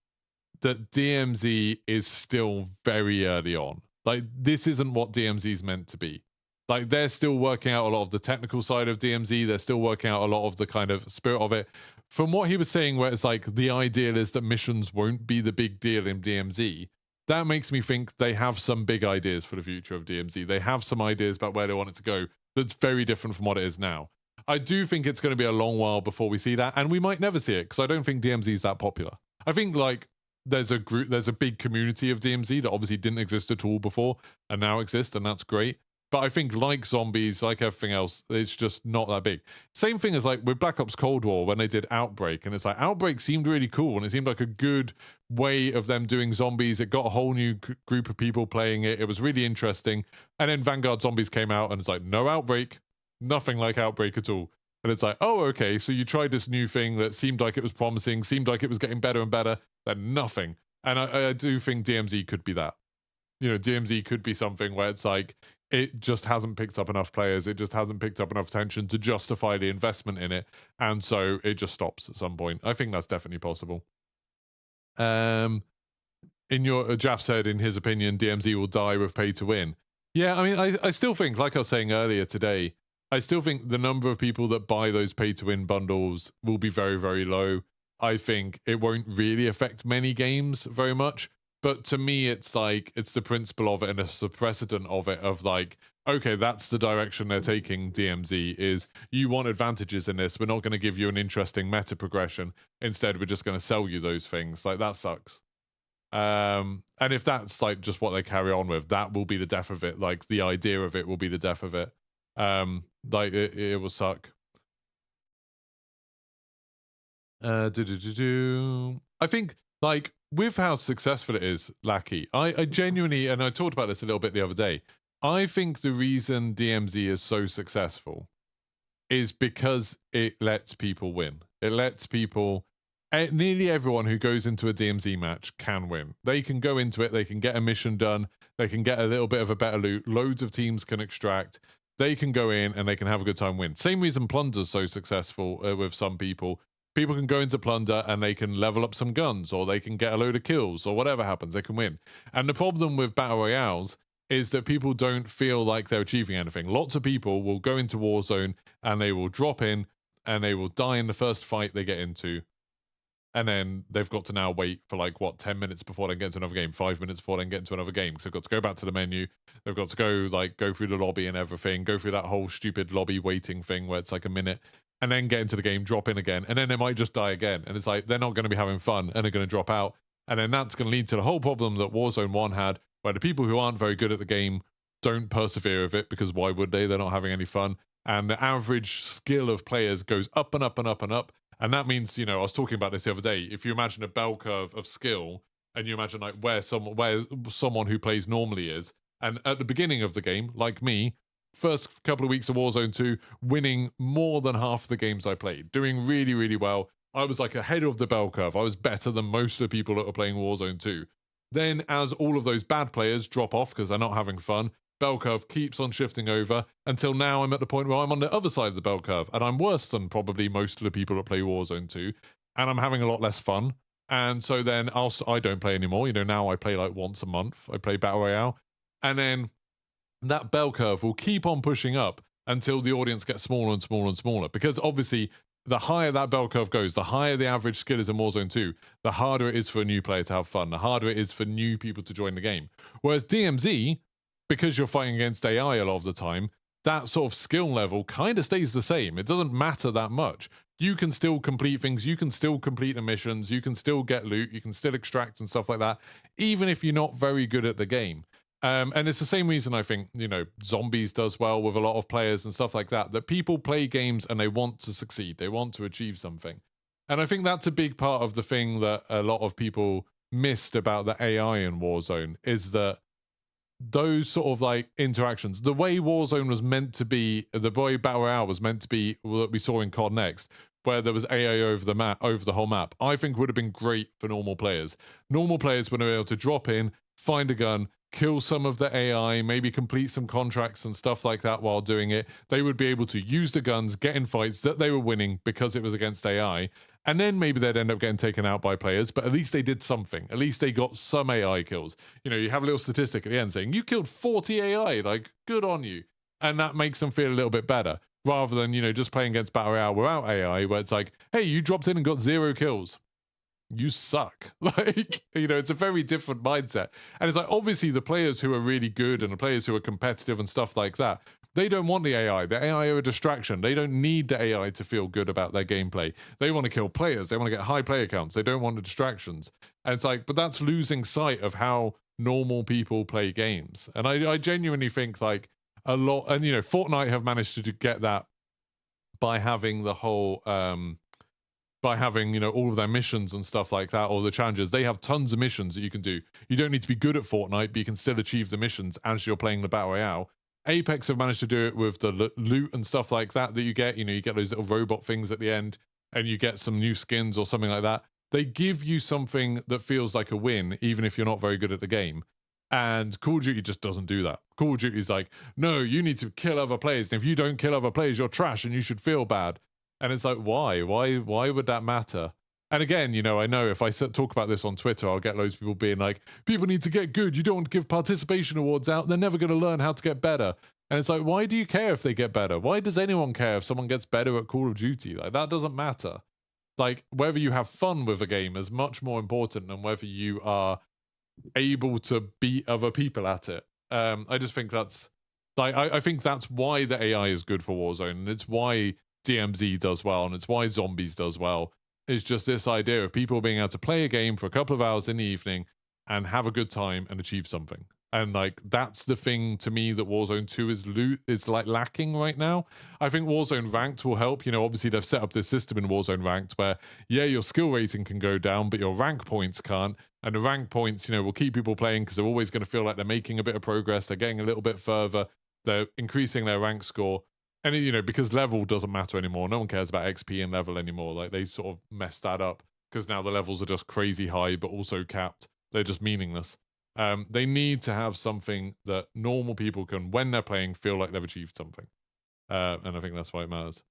[SPEAKER 1] that DMZ is still very early on. Like, this isn't what DMZ is meant to be. Like, they're still working out a lot of the technical side of DMZ. They're still working out a lot of the kind of spirit of it. From what he was saying, where it's like the ideal is that missions won't be the big deal in DMZ, that makes me think they have some big ideas for the future of DMZ. They have some ideas about where they want it to go that's very different from what it is now. I do think it's going to be a long while before we see that, and we might never see it, because I don't think DMZ is that popular. I think, like, there's a big community of DMZ that obviously didn't exist at all before, and now exists, and that's great. But I think, like zombies, like everything else, it's just not that big. Same thing as like with Black Ops Cold War when they did Outbreak, and it's like Outbreak seemed really cool, and it seemed like a good way of them doing zombies. It got a whole new group of people playing it. It was really interesting. And then Vanguard Zombies came out, and it's like, no Outbreak, nothing like Outbreak at all. And it's like, oh, okay, so you tried this new thing that seemed like it was promising, seemed like it was getting better and better, then nothing. And I do think DMZ could be that. DMZ could be something where it's like, it just hasn't picked up enough players. It just hasn't picked up enough attention to justify the investment in it. And so it just stops at some point. I think that's definitely possible. Jaff said, in his opinion, DMZ will die with pay to win. Yeah, I mean, I still think, like I was saying earlier today, I still think the number of people that buy those pay to win bundles will be very, very low. I think it won't really affect many games very much. But to me, it's like, it's the principle of it, and it's the precedent of it, of like, okay, that's the direction they're taking DMZ, is you want advantages in this. We're not going to give you an interesting meta progression. Instead, we're just going to sell you those things. Like, that sucks. And if that's like just what they carry on with, that will be the death of it. Like, the idea of it will be the death of it. Like, it will suck. I think, like, with how successful it is, Lackey, I genuinely, and I talked about this a little bit the other day, I think the reason DMZ is so successful is because it lets people win. It lets people, nearly everyone who goes into a DMZ match can win. They can go into it, they can get a mission done, they can get a little bit of a better loot, loads of teams can extract, they can go in and they can have a good time win. Same reason Plunder's so successful with some people. People can go into Plunder and they can level up some guns, or they can get a load of kills, or whatever happens, they can win. And the problem with Battle Royales is that people don't feel like they're achieving anything. Lots of people will go into Warzone and they will drop in and they will die in the first fight they get into. And then they've got to now wait for like, what, 10 minutes before they get into another game, 5 minutes before they get into another game. So they've got to go back to the menu. They've got to go through the lobby and everything, go through that whole stupid lobby waiting thing where it's like a minute, and then get into the game, drop in again. And then they might just die again. And it's like, they're not going to be having fun and they're going to drop out. And then that's going to lead to the whole problem that Warzone 1 had, where the people who aren't very good at the game don't persevere with it, because why would they? They're not having any fun. And the average skill of players goes up and up and up and up. And that means, I was talking about this the other day. If you imagine a bell curve of skill, and you imagine like where someone who plays normally is, and at the beginning of the game, like me, first couple of weeks of Warzone 2, winning more than half the games I played, doing really, really well. I was like ahead of the bell curve. I was better than most of the people that are playing Warzone 2. Then as all of those bad players drop off because they're not having fun, bell curve keeps on shifting over until now I'm at the point where I'm on the other side of the bell curve, and I'm worse than probably most of the people that play Warzone 2, and I'm having a lot less fun. And so then I don't play anymore. Now I play like once a month. I play Battle Royale. And then that bell curve will keep on pushing up until the audience gets smaller and smaller and smaller. Because obviously, the higher that bell curve goes, the higher the average skill is in Warzone 2, the harder it is for a new player to have fun, the harder it is for new people to join the game. Whereas DMZ, because you're fighting against AI a lot of the time, that sort of skill level kind of stays the same. It doesn't matter that much. You can still complete things, you can still complete the missions, you can still get loot, you can still extract and stuff like that, even if you're not very good at the game. And it's the same reason I think, Zombies does well with a lot of players and stuff like that, that people play games and they want to succeed, they want to achieve something. And I think that's a big part of the thing that a lot of people missed about the AI in Warzone, is that those sort of like interactions, the way Warzone was meant to be, the way Battle Royale was meant to be, that we saw in COD Next, where there was AI over the map, over the whole map, I think would have been great for normal players. Normal players would have been able to drop in, find a gun, kill some of the AI, maybe complete some contracts and stuff like that while doing it. They would be able to use the guns, get in fights that they were winning because it was against AI, and then maybe they'd end up getting taken out by players, but at least they did something. At least they got some AI kills. You have a little statistic at the end saying, you killed 40 AI, like, good on you. And that makes them feel a little bit better, rather than, just playing against Battle Royale without AI, where it's like, hey, you dropped in and got 0 kills. You suck. Like, it's a very different mindset. And it's like, obviously the players who are really good and the players who are competitive and stuff like that, they don't want the AI. The AI are a distraction. They don't need the AI to feel good about their gameplay. They want to kill players. They want to get high player counts. They don't want the distractions. And it's like, but that's losing sight of how normal people play games. And I genuinely think like a lot, and Fortnite have managed to get that by having the whole by having, all of their missions and stuff like that, or the challenges. They have tons of missions that you can do. You don't need to be good at Fortnite, but you can still achieve the missions as you're playing the Battle Royale. Apex have managed to do it with the loot and stuff like that you get. You get those little robot things at the end, and you get some new skins or something like that. They give you something that feels like a win, even if you're not very good at the game. And Call of Duty just doesn't do that. Call of Duty is like, no, you need to kill other players. And if you don't kill other players, you're trash and you should feel bad. And it's like, why? Why would that matter? And again, I know if I talk about this on Twitter, I'll get loads of people being like, people need to get good. You don't want to give participation awards out. They're never going to learn how to get better. And it's like, why do you care if they get better? Why does anyone care if someone gets better at Call of Duty? Like, that doesn't matter. Like, whether you have fun with a game is much more important than whether you are able to beat other people at it. I just think that's, like, I think that's why the AI is good for Warzone, and it's why DMZ does well, and it's why Zombies does well. It's just this idea of people being able to play a game for a couple of hours in the evening and have a good time and achieve something. And like, that's the thing to me that Warzone 2 is like lacking right now. I think Warzone Ranked will help. Obviously they've set up this system in Warzone Ranked where, yeah, your skill rating can go down, but your rank points can't. And the rank points, will keep people playing because they're always going to feel like they're making a bit of progress. They're getting a little bit further. They're increasing their rank score. And, you know, because level doesn't matter anymore. No one cares about XP and level anymore. Like, they sort of messed that up because now the levels are just crazy high, but also capped. They're just meaningless. They need to have something that normal people can, when they're playing, feel like they've achieved something. And I think that's why it matters.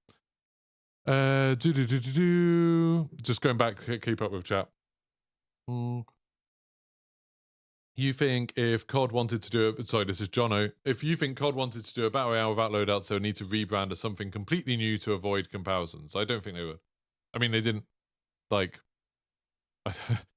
[SPEAKER 1] Just going back, keep up with chat. You think if COD wanted to do it, sorry, this is Jono. If you think COD wanted to do a battle royale without loadouts, they would need to rebrand as something completely new to avoid comparisons. I don't think they would. I mean, they didn't, like,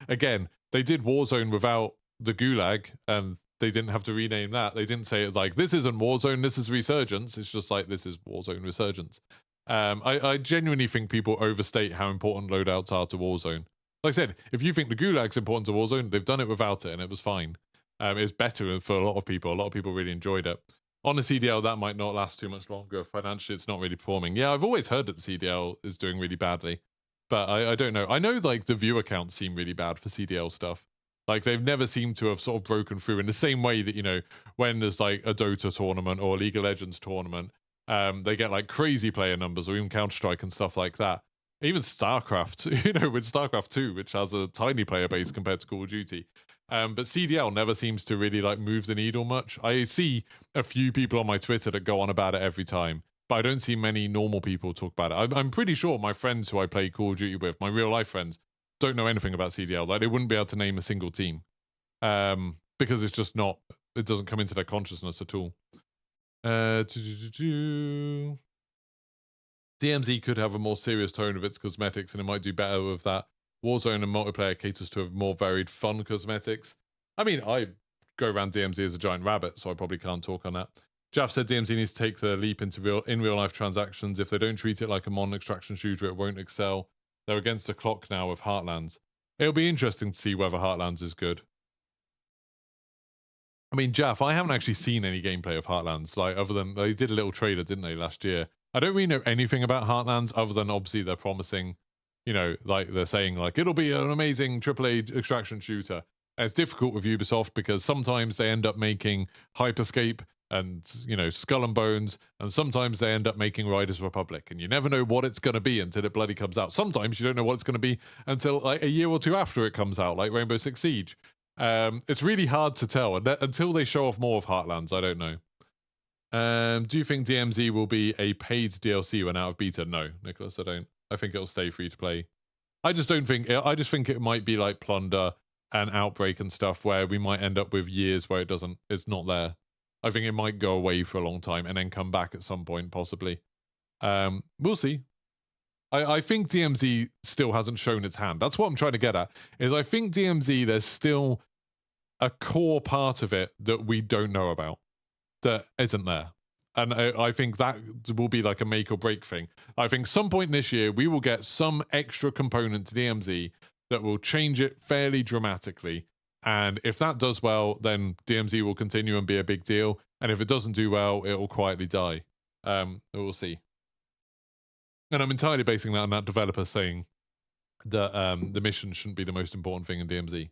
[SPEAKER 1] again, they did Warzone without the Gulag, and they didn't have to rename that. They didn't say it like, this isn't Warzone, this is Resurgence. It's just like, this is Warzone Resurgence. I genuinely think people overstate how important loadouts are to Warzone. Like I said, if you think the Gulag's important to Warzone, they've done it without it, and it was fine. It's better for a lot of people. A lot of people really enjoyed it. On the CDL, that might not last too much longer. Financially, it's not really performing. Yeah, I've always heard that the CDL is doing really badly, but I don't know. I know, like, the viewer counts seem really bad for CDL stuff. Like, they've never seemed to have sort of broken through in the same way that, you know, when there's, like, a Dota tournament or a League of Legends tournament, they get, like, crazy player numbers, or even Counter-Strike and stuff like that. Even StarCraft, you know, with StarCraft 2, which has a tiny player base compared to Call of Duty. But CDL never seems to really, like, move the needle much. I see a few people on my Twitter that go on about it every time, but I don't see many normal people talk about it. I'm pretty sure my friends who I play Call of Duty with, my real life friends, don't know anything about CDL. Like, they wouldn't be able to name a single team, because it's just not, it doesn't come into their consciousness at all. DMZ could have a more serious tone of its cosmetics, and it might do better with that. Warzone and multiplayer caters to a more varied, fun cosmetics. I mean, I go around DMZ as a giant rabbit, so I probably can't talk on that. Jaff said DMZ needs to take the leap into real life transactions. If they don't treat it like a modern extraction shooter, it won't excel. They're against the clock now with Heartlands. It'll be interesting to see whether Heartlands is good. I mean, Jaff, I haven't actually seen any gameplay of Heartlands, like, other than they did a little trailer, didn't they, last year? I don't really know anything about Heartlands other than obviously they're promising, you know, like they're saying like it'll be an amazing AAA extraction shooter. And it's difficult with Ubisoft because sometimes they end up making Hyperscape and, you know, Skull and Bones, and sometimes they end up making Riders Republic, and you never know what it's going to be until it bloody comes out. Sometimes you don't know what it's going to be until like a year or two after it comes out, like Rainbow Six Siege. It's really hard to tell, and until they show off more of Heartlands, I don't know. Do you think DMZ will be a paid DLC when out of beta? No, Nicholas, I don't. I think it'll stay free to play. I just don't think, I just think it might be like Plunder and Outbreak and stuff where we might end up with years where it's not there. I think it might go away for a long time and then come back at some point, possibly. We'll see. I think DMZ still hasn't shown its hand. That's what I'm trying to get at, is I think DMZ, there's still a core part of it that we don't know about, that isn't there. And I think that will be like a make or break thing. I think some point this year, we will get some extra component to DMZ that will change it fairly dramatically. And if that does well, then DMZ will continue and be a big deal. And if it doesn't do well, it will quietly die. We'll see. And I'm entirely basing that on that developer saying that the mission shouldn't be the most important thing in DMZ.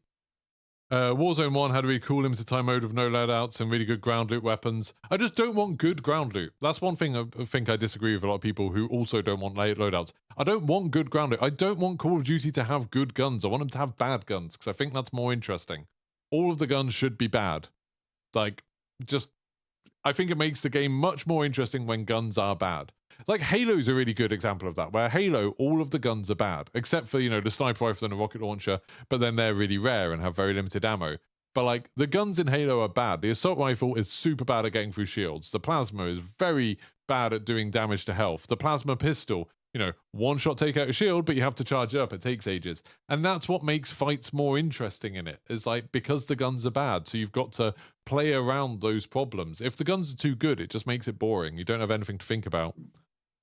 [SPEAKER 1] Warzone 1 had a really cool limited time mode with no loadouts and really good ground loot weapons. I just don't want good ground loot. That's one thing I think I disagree with a lot of people who also don't want loadouts. I don't want good ground loot. I don't want Call of Duty to have good guns. I want them to have bad guns because I think that's more interesting. All of the guns should be bad. Like, just, I think it makes the game much more interesting when guns are bad. Like, Halo's a really good example of that, where Halo, all of the guns are bad, except for, you know, the sniper rifle and the rocket launcher, but then they're really rare and have very limited ammo. But, like, the guns in Halo are bad. The assault rifle is super bad at getting through shields. The plasma is very bad at doing damage to health. The plasma pistol, you know, one shot take out a shield, but you have to charge up. It takes ages. And that's what makes fights more interesting in it, is like, because the guns are bad. So you've got to play around those problems. If the guns are too good, it just makes it boring. You don't have anything to think about.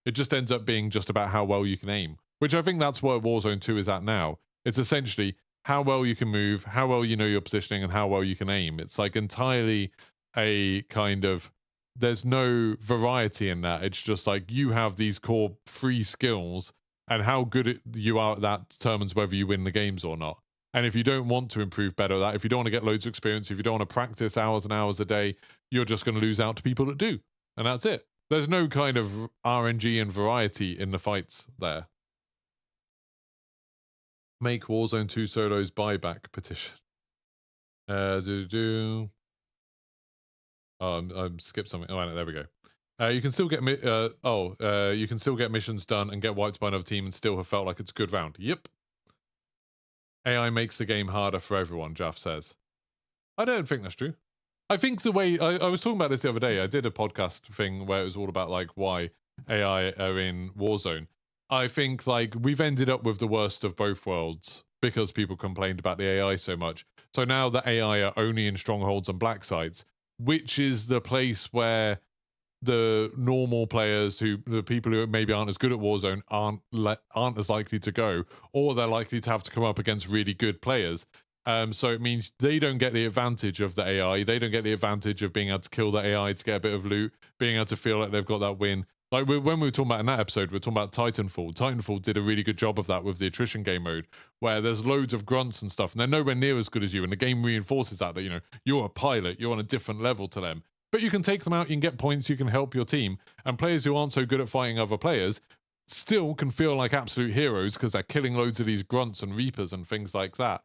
[SPEAKER 1] It just ends up being just about how well you can aim, which I think that's where Warzone 2 is at now. It's essentially how well you can move, how well you know your positioning, and how well you can aim. It's like entirely a kind of, there's no variety in that. It's just like you have these core 3 skills, and how good you are at that determines whether you win the games or not. And if you don't want to improve better at that, if you don't want to get loads of experience, if you don't want to practice hours and hours a day, you're just going to lose out to people that do. And that's it. There's no kind of RNG and variety in the fights there. Make Warzone 2 solos buyback petition. Oh, I'm skipped something. Oh, there we go. You can still get you can still get missions done and get wiped by another team and still have felt like it's a good round. Yep. AI makes the game harder for everyone, Jaff says. I don't think that's true. I think the way I was talking about this the other day, I did a podcast thing where it was all about like why AI are in Warzone. I think like we've ended up with the worst of both worlds because people complained about the AI so much. So now the AI are only in strongholds and black sites, which is the place where the normal players, the people who maybe aren't as good at Warzone, aren't as likely to go, or they're likely to have to come up against really good players. So it means they don't get the advantage of the AI. They don't get the advantage of being able to kill the AI to get a bit of loot, being able to feel like they've got that win. Like when we were talking about in that episode, we were talking about Titanfall. Titanfall did a really good job of that with the attrition game mode, where there's loads of grunts and stuff, and they're nowhere near as good as you. And the game reinforces that you know you're a pilot, you're on a different level to them. But you can take them out, you can get points, you can help your team. And players who aren't so good at fighting other players still can feel like absolute heroes because they're killing loads of these grunts and reapers and things like that.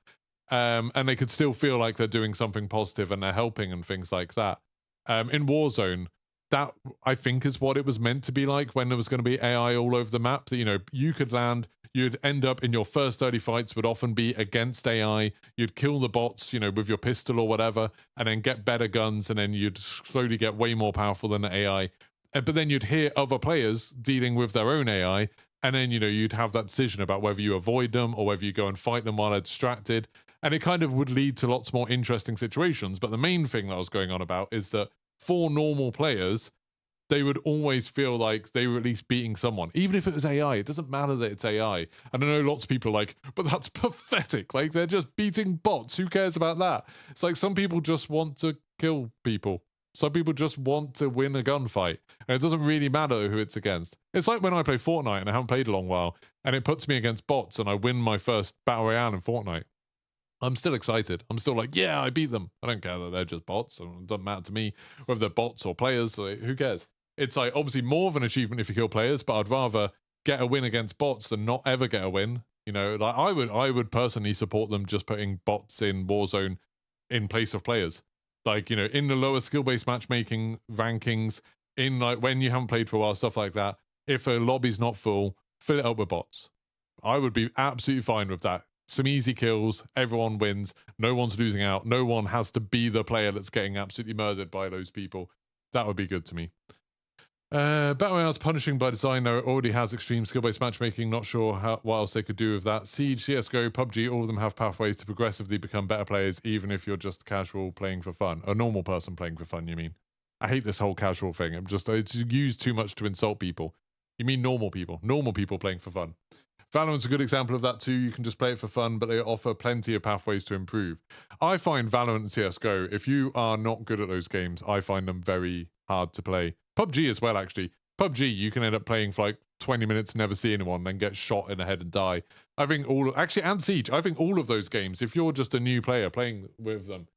[SPEAKER 1] And they could still feel like they're doing something positive and they're helping and things like that. In Warzone, that I think is what it was meant to be like when there was going to be AI all over the map. That, you know, you could land, you'd end up in your first early fights would often be against AI. You'd kill the bots, you know, with your pistol or whatever, and then get better guns, and then you'd slowly get way more powerful than the AI. But then you'd hear other players dealing with their own AI, and then, you know, you'd have that decision about whether you avoid them or whether you go and fight them while they're distracted. And it kind of would lead to lots more interesting situations. But the main thing that I was going on about is that for normal players, they would always feel like they were at least beating someone. Even if it was AI, it doesn't matter that it's AI. And I know lots of people are like, but that's pathetic. Like, they're just beating bots. Who cares about that? It's like some people just want to kill people. Some people just want to win a gunfight. And it doesn't really matter who it's against. It's like when I play Fortnite and I haven't played a long while, and it puts me against bots and I win my first Battle Royale in Fortnite. I'm still excited. I'm still like, yeah, I beat them. I don't care that they're just bots. It doesn't matter to me whether they're bots or players. Like, who cares? It's like obviously more of an achievement if you kill players, but I'd rather get a win against bots than not ever get a win. You know, like I would personally support them just putting bots in Warzone in place of players. Like, you know, in the lower skill-based matchmaking rankings, in like when you haven't played for a while, stuff like that. If a lobby's not full, fill it up with bots. I would be absolutely fine with that. Some easy kills, everyone wins, no one's losing out, no one has to be the player that's getting absolutely murdered by those people. That would be good to me. Battle Royale's punishing by design, though it already has extreme skill-based matchmaking. Not sure what else they could do with that. Siege, CSGO, PUBG, all of them have pathways to progressively become better players, even if you're just casual playing for fun. A normal person playing for fun, you mean? I hate this whole casual thing. It's used too much to insult people. You mean normal people. Normal people playing for fun. Valorant's a good example of that too. You can just play it for fun, but they offer plenty of pathways to improve. I find Valorant and CSGO, if you are not good at those games, I find them very hard to play. PUBG as well, actually. PUBG, you can end up playing for like 20 minutes, never see anyone, then get shot in the head and die. I think and Siege, I think all of those games, if you're just a new player playing with them,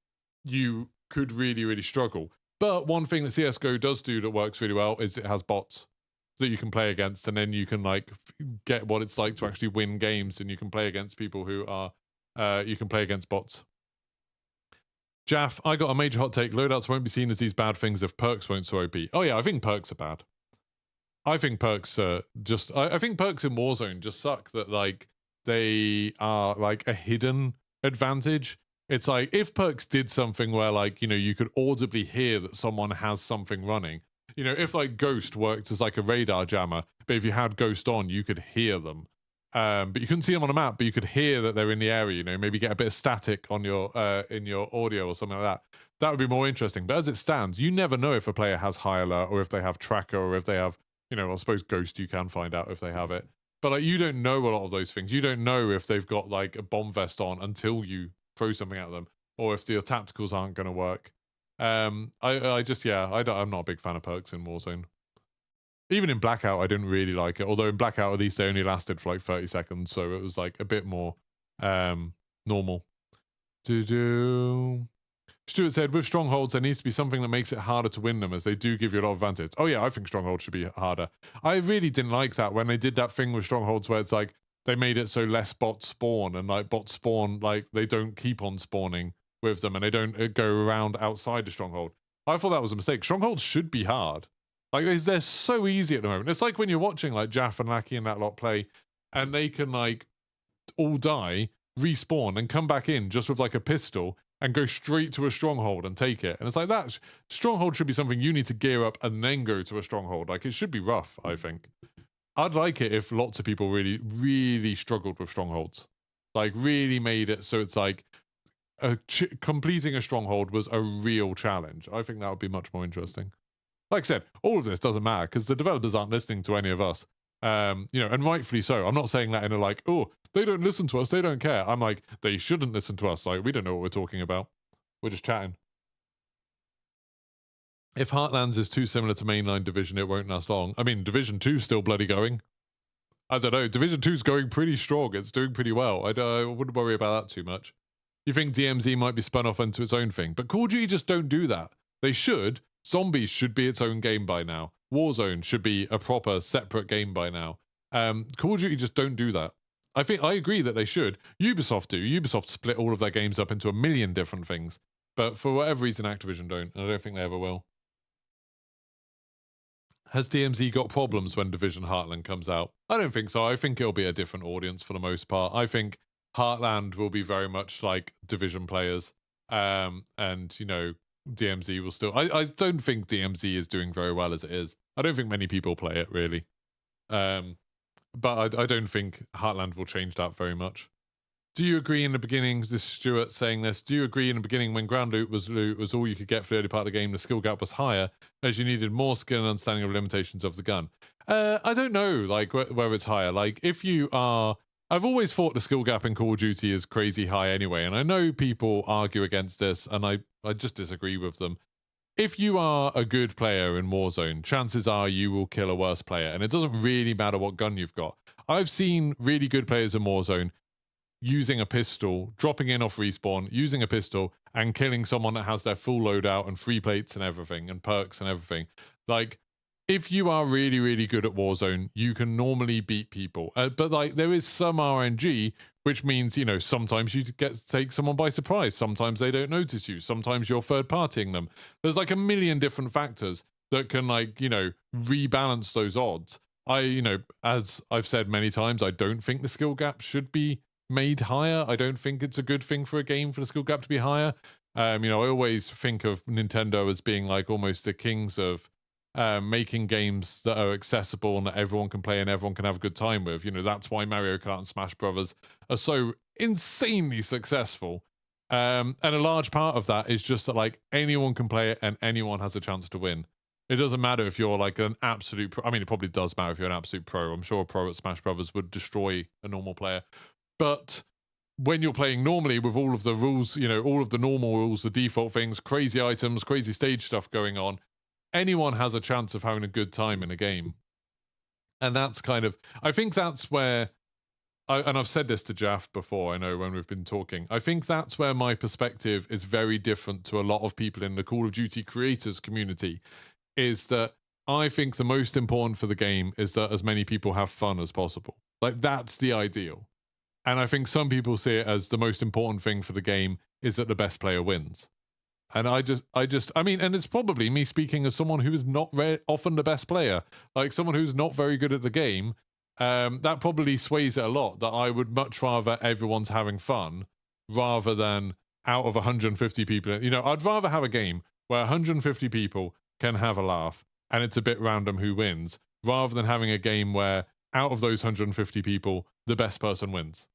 [SPEAKER 1] you could really, really struggle. But one thing that CSGO does do that works really well is it has bots that you can play against, and then you can like get what it's like to actually win games, and you can play against people who are you can play against bots. Jaff, I got a major hot take. Loadouts won't be seen as these bad things if perks won't so OP. Oh yeah, I think perks are bad. I think perks are just I think perks in Warzone just suck that like they are like a hidden advantage. It's like if perks did something where like, you know, you could audibly hear that someone has something running. You know, if like Ghost worked as like a radar jammer, but if you had Ghost on, you could hear them. But you couldn't see them on a map, but you could hear that they're in the area, you know, maybe get a bit of static on your in your audio or something like that. That would be more interesting. But as it stands, you never know if a player has high alert or if they have tracker or if they have, you know, I suppose Ghost you can find out if they have it. But like you don't know a lot of those things. You don't know if they've got like a bomb vest on until you throw something at them, or if your tacticals aren't going to work. I just I'm not a big fan of perks in Warzone. Even in Blackout, I didn't really like it. Although in Blackout, at least they only lasted for like 30 seconds, so it was like a bit more normal. Stuart said, with strongholds, there needs to be something that makes it harder to win them, as they do give you a lot of advantage. Oh yeah, I think strongholds should be harder. I really didn't like that when they did that thing with strongholds where it's like, they made it so less bots spawn, and like bots spawn, like they don't keep on spawning with them, and they don't go around outside the stronghold. I thought that was a mistake. Strongholds should be hard. Like they're so easy at the moment. It's like when you're watching like Jaff and Lackey and that lot play, and they can like all die, respawn, and come back in just with like a pistol and go straight to a stronghold and take it. And it's like that stronghold should be something you need to gear up and then go to a stronghold. Like it should be rough, I think. I'd like it if lots of people really, really struggled with strongholds. Like really made it so it's like completing a stronghold was a real challenge. I think that would be much more interesting. Like I said, all of this doesn't matter because the developers aren't listening to any of us. You know, and rightfully so. I'm not saying that in a like, oh, they don't listen to us, they don't care. I'm like, they shouldn't listen to us. Like, we don't know what we're talking about. We're just chatting. If Heartlands is too similar to mainline Division, it won't last long. I mean, Division 2's still bloody going. I don't know. Division 2's going pretty strong. It's doing pretty well. I wouldn't worry about that too much. You think DMZ might be spun off into its own thing, but Call of Duty just don't do that. They should. Zombies should be its own game by now. Warzone should be a proper separate game by now. Call of Duty just don't do that. I agree that they should. Ubisoft do. Ubisoft split all of their games up into a million different things. But for whatever reason, Activision don't. And I don't think they ever will. Has DMZ got problems when Division Heartland comes out? I don't think so. I think it'll be a different audience for the most part. I think Heartland will be very much like Division players. And, you know, DMZ will still... I don't think DMZ is doing very well as it is. I don't think many people play it, really. But I don't think Heartland will change that very much. Do you agree in the beginning, this is Stuart saying this, do you agree in the beginning when ground loot was all you could get for the early part of the game, the skill gap was higher, as you needed more skill and understanding of limitations of the gun? I don't know, like, whether it's higher. Like, if you are... I've always thought the skill gap in Call of Duty is crazy high anyway, and I know people argue against this, and I just disagree with them. If you are a good player in Warzone, chances are you will kill a worse player, and it doesn't really matter what gun you've got. I've seen really good players in Warzone using a pistol, dropping in off respawn, using a pistol, and killing someone that has their full loadout and free plates and everything, and perks and everything. Like, if you are really, really good at Warzone, you can normally beat people. But, like, there is some RNG, which means, you know, sometimes you get to take someone by surprise. Sometimes they don't notice you. Sometimes you're third-partying them. There's, like, a million different factors that can, like, you know, rebalance those odds. You know, as I've said many times, I don't think the skill gap should be made higher. I don't think it's a good thing for a game for the skill gap to be higher. You know, I always think of Nintendo as being like almost the kings of making games that are accessible and that everyone can play and everyone can have a good time with. You know, that's why Mario Kart and Smash Brothers are so insanely successful. And a large part of that is just that, like, anyone can play it and anyone has a chance to win. It doesn't matter if you're like an absolute pro. I mean, it probably does matter if you're an absolute pro. I'm sure a pro at Smash Brothers would destroy a normal player. But when you're playing normally with all of the rules, you know, all of the normal rules, the default things, crazy items, crazy stage stuff going on, anyone has a chance of having a good time in a game. And that's kind of, I think that's where, and I've said this to Jaff before, I know when we've been talking, I think that's where my perspective is very different to a lot of people in the Call of Duty creators community, is that I think the most important for the game is that as many people have fun as possible. Like, that's the ideal. And I think some people see it as the most important thing for the game is that the best player wins. And I mean, and it's probably me speaking as someone who is not often the best player, like someone who's not very good at the game. That probably sways it a lot, that I would much rather everyone's having fun rather than out of 150 people. You know, I'd rather have a game where 150 people can have a laugh and it's a bit random who wins, rather than having a game where out of those 150 people, the best person wins.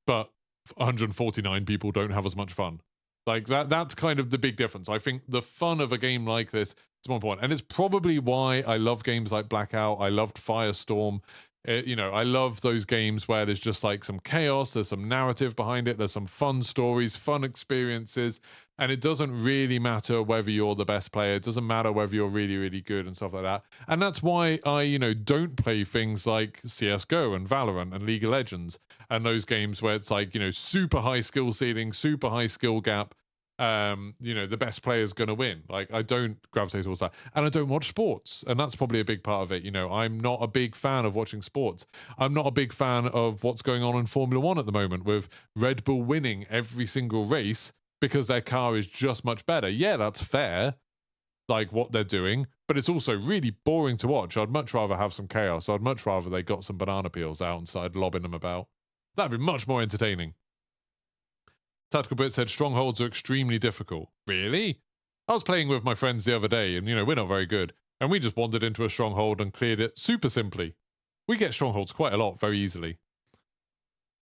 [SPEAKER 1] But 149 people don't have as much fun. Like, that's kind of the big difference. I think the fun of a game like this is more important. And it's probably why I love games like Blackout. I loved Firestorm. You know, I love those games where there's just like some chaos, there's some narrative behind it, there's some fun stories, fun experiences, and it doesn't really matter whether you're the best player. It doesn't matter whether you're really, really good and stuff like that. And that's why I, you know, don't play things like CSGO and Valorant and League of Legends and those games where it's like, you know, super high skill ceiling, super high skill gap, you know, the best player's going to win. Like, I don't gravitate towards that. And I don't watch sports. And that's probably a big part of it. You know, I'm not a big fan of watching sports. I'm not a big fan of what's going on in Formula One at the moment with Red Bull winning every single race because their car is just much better. Yeah, that's fair, like what they're doing, but it's also really boring to watch. I'd much rather have some chaos. I'd much rather they got some banana peels out and started lobbing them about. That'd be much more entertaining. Tactical Brit said strongholds are extremely difficult. Really? I was playing with my friends the other day, and, you know, we're not very good. And we just wandered into a stronghold and cleared it super simply. We get strongholds quite a lot very easily.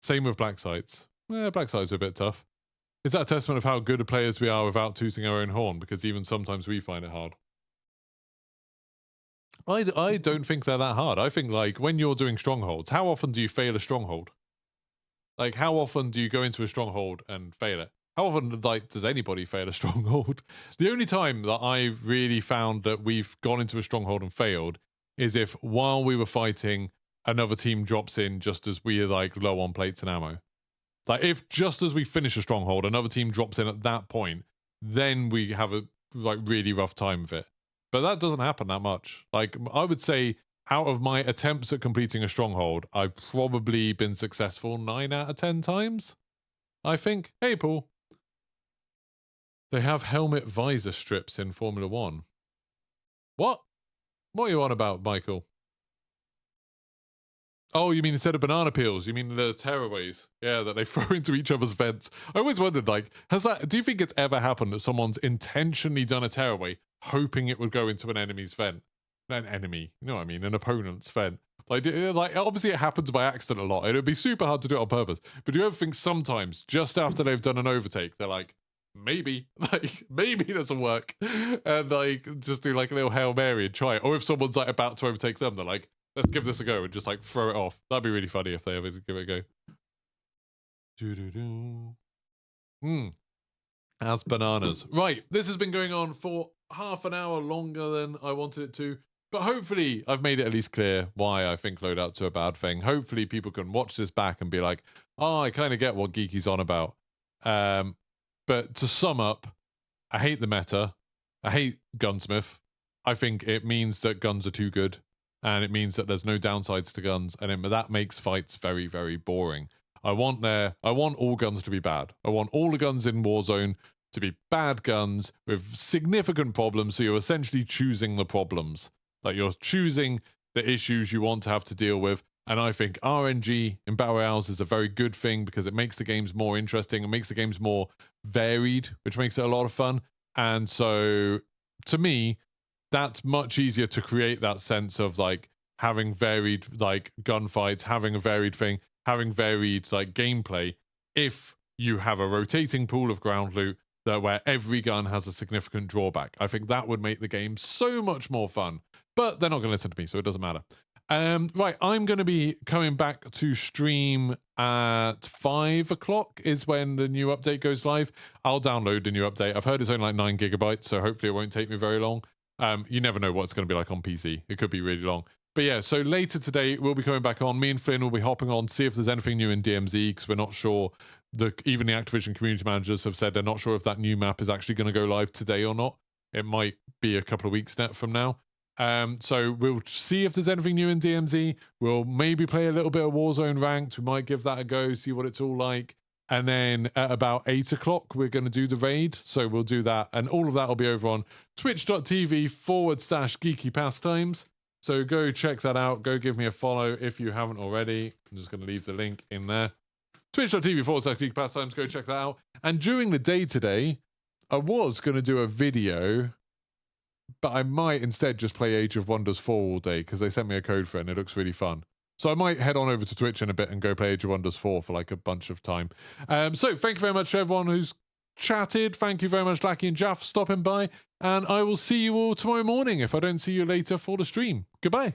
[SPEAKER 1] Same with black sites. Black sites are a bit tough. Is that a testament of how good a players we are without tooting our own horn? Because even sometimes we find it hard. I don't think they're that hard. I think, like, when you're doing strongholds, how often do you fail a stronghold? Like, how often do you go into a stronghold and fail it? How often, like, does anybody fail a stronghold? The only time that I really found that we've gone into a stronghold and failed is if, while we were fighting, another team drops in just as we are, like, low on plates and ammo. Like, if just as we finish a stronghold, another team drops in at that point, then we have a, like, really rough time with it. But that doesn't happen that much. Like, I would say, out of my attempts at completing a stronghold, I've probably been successful 9 out of 10 times, I think. Hey, Paul. They have helmet visor strips in Formula One. What? What are you on about, Michael? Oh, you mean instead of banana peels, you mean the tearaways? Yeah, that they throw into each other's vents. I always wondered, like, do you think it's ever happened that someone's intentionally done a tearaway, hoping it would go into an enemy's vent? An enemy, you know what I mean? An opponent's vent. Like, obviously it happens by accident a lot. It'd be super hard to do it on purpose. But do you ever think sometimes, just after they've done an overtake, they're like, maybe, like, maybe this will work. And, like, just do, like, a little Hail Mary and try it. Or if someone's, like, about to overtake them, they're like, let's give this a go and just, like, throw it off. That'd be really funny if they ever give it a go. As bananas. Right, this has been going on for half an hour longer than I wanted it to. But hopefully I've made it at least clear why I think loadouts are a bad thing. Hopefully people can watch this back and be like, oh, I kind of get what Geeky's on about. But to sum up, I hate the meta. I hate Gunsmith. I think it means that guns are too good. And it means that there's no downsides to guns. And that makes fights very, very boring. I want all guns to be bad. I want all the guns in Warzone to be bad guns with significant problems. So you're essentially choosing the problems. Like, you're choosing the issues you want to have to deal with. And I think RNG in Battle Royales is a very good thing because it makes the games more interesting. It makes the games more varied, which makes it a lot of fun. And so, to me, that's much easier to create that sense of, like, having varied, like, gunfights, having a varied thing, having varied, like, gameplay, if you have a rotating pool of ground loot where every gun has a significant drawback. I think that would make the game so much more fun. But they're not going to listen to me, so it doesn't matter. Right, I'm going to be coming back to stream at 5 o'clock is when the new update goes live. I'll download the new update. I've heard it's only like 9 gigabytes, so hopefully it won't take me very long. You never know what it's going to be like on PC. It could be really long. But yeah, so later today, we'll be coming back on. Me and Flynn will be hopping on, see if there's anything new in DMZ, because we're not sure. Even the Activision community managers have said they're not sure if that new map is actually going to go live today or not. It might be a couple of weeks from now. So we'll see if there's anything new in DMZ. We'll maybe play a little bit of Warzone Ranked. We might give that a go, see what it's all like. And then at about 8 o'clock, we're going to do the raid. So we'll do that. And all of that will be over on twitch.tv/Geeky Pastimes. So go check that out. Go give me a follow if you haven't already. I'm just going to leave the link in there. Twitch.tv/Geeky Pastimes. Go check that out. And during the day today, I was going to do a video, but I might instead just play Age of Wonders 4 all day because they sent me a code for it and it looks really fun. So I might head on over to Twitch in a bit and go play Age of Wonders 4 for like a bunch of time. So thank you very much to everyone who's chatted. Thank you very much, Lackey and Jaff, for stopping by. And I will see you all tomorrow morning if I don't see you later for the stream. Goodbye.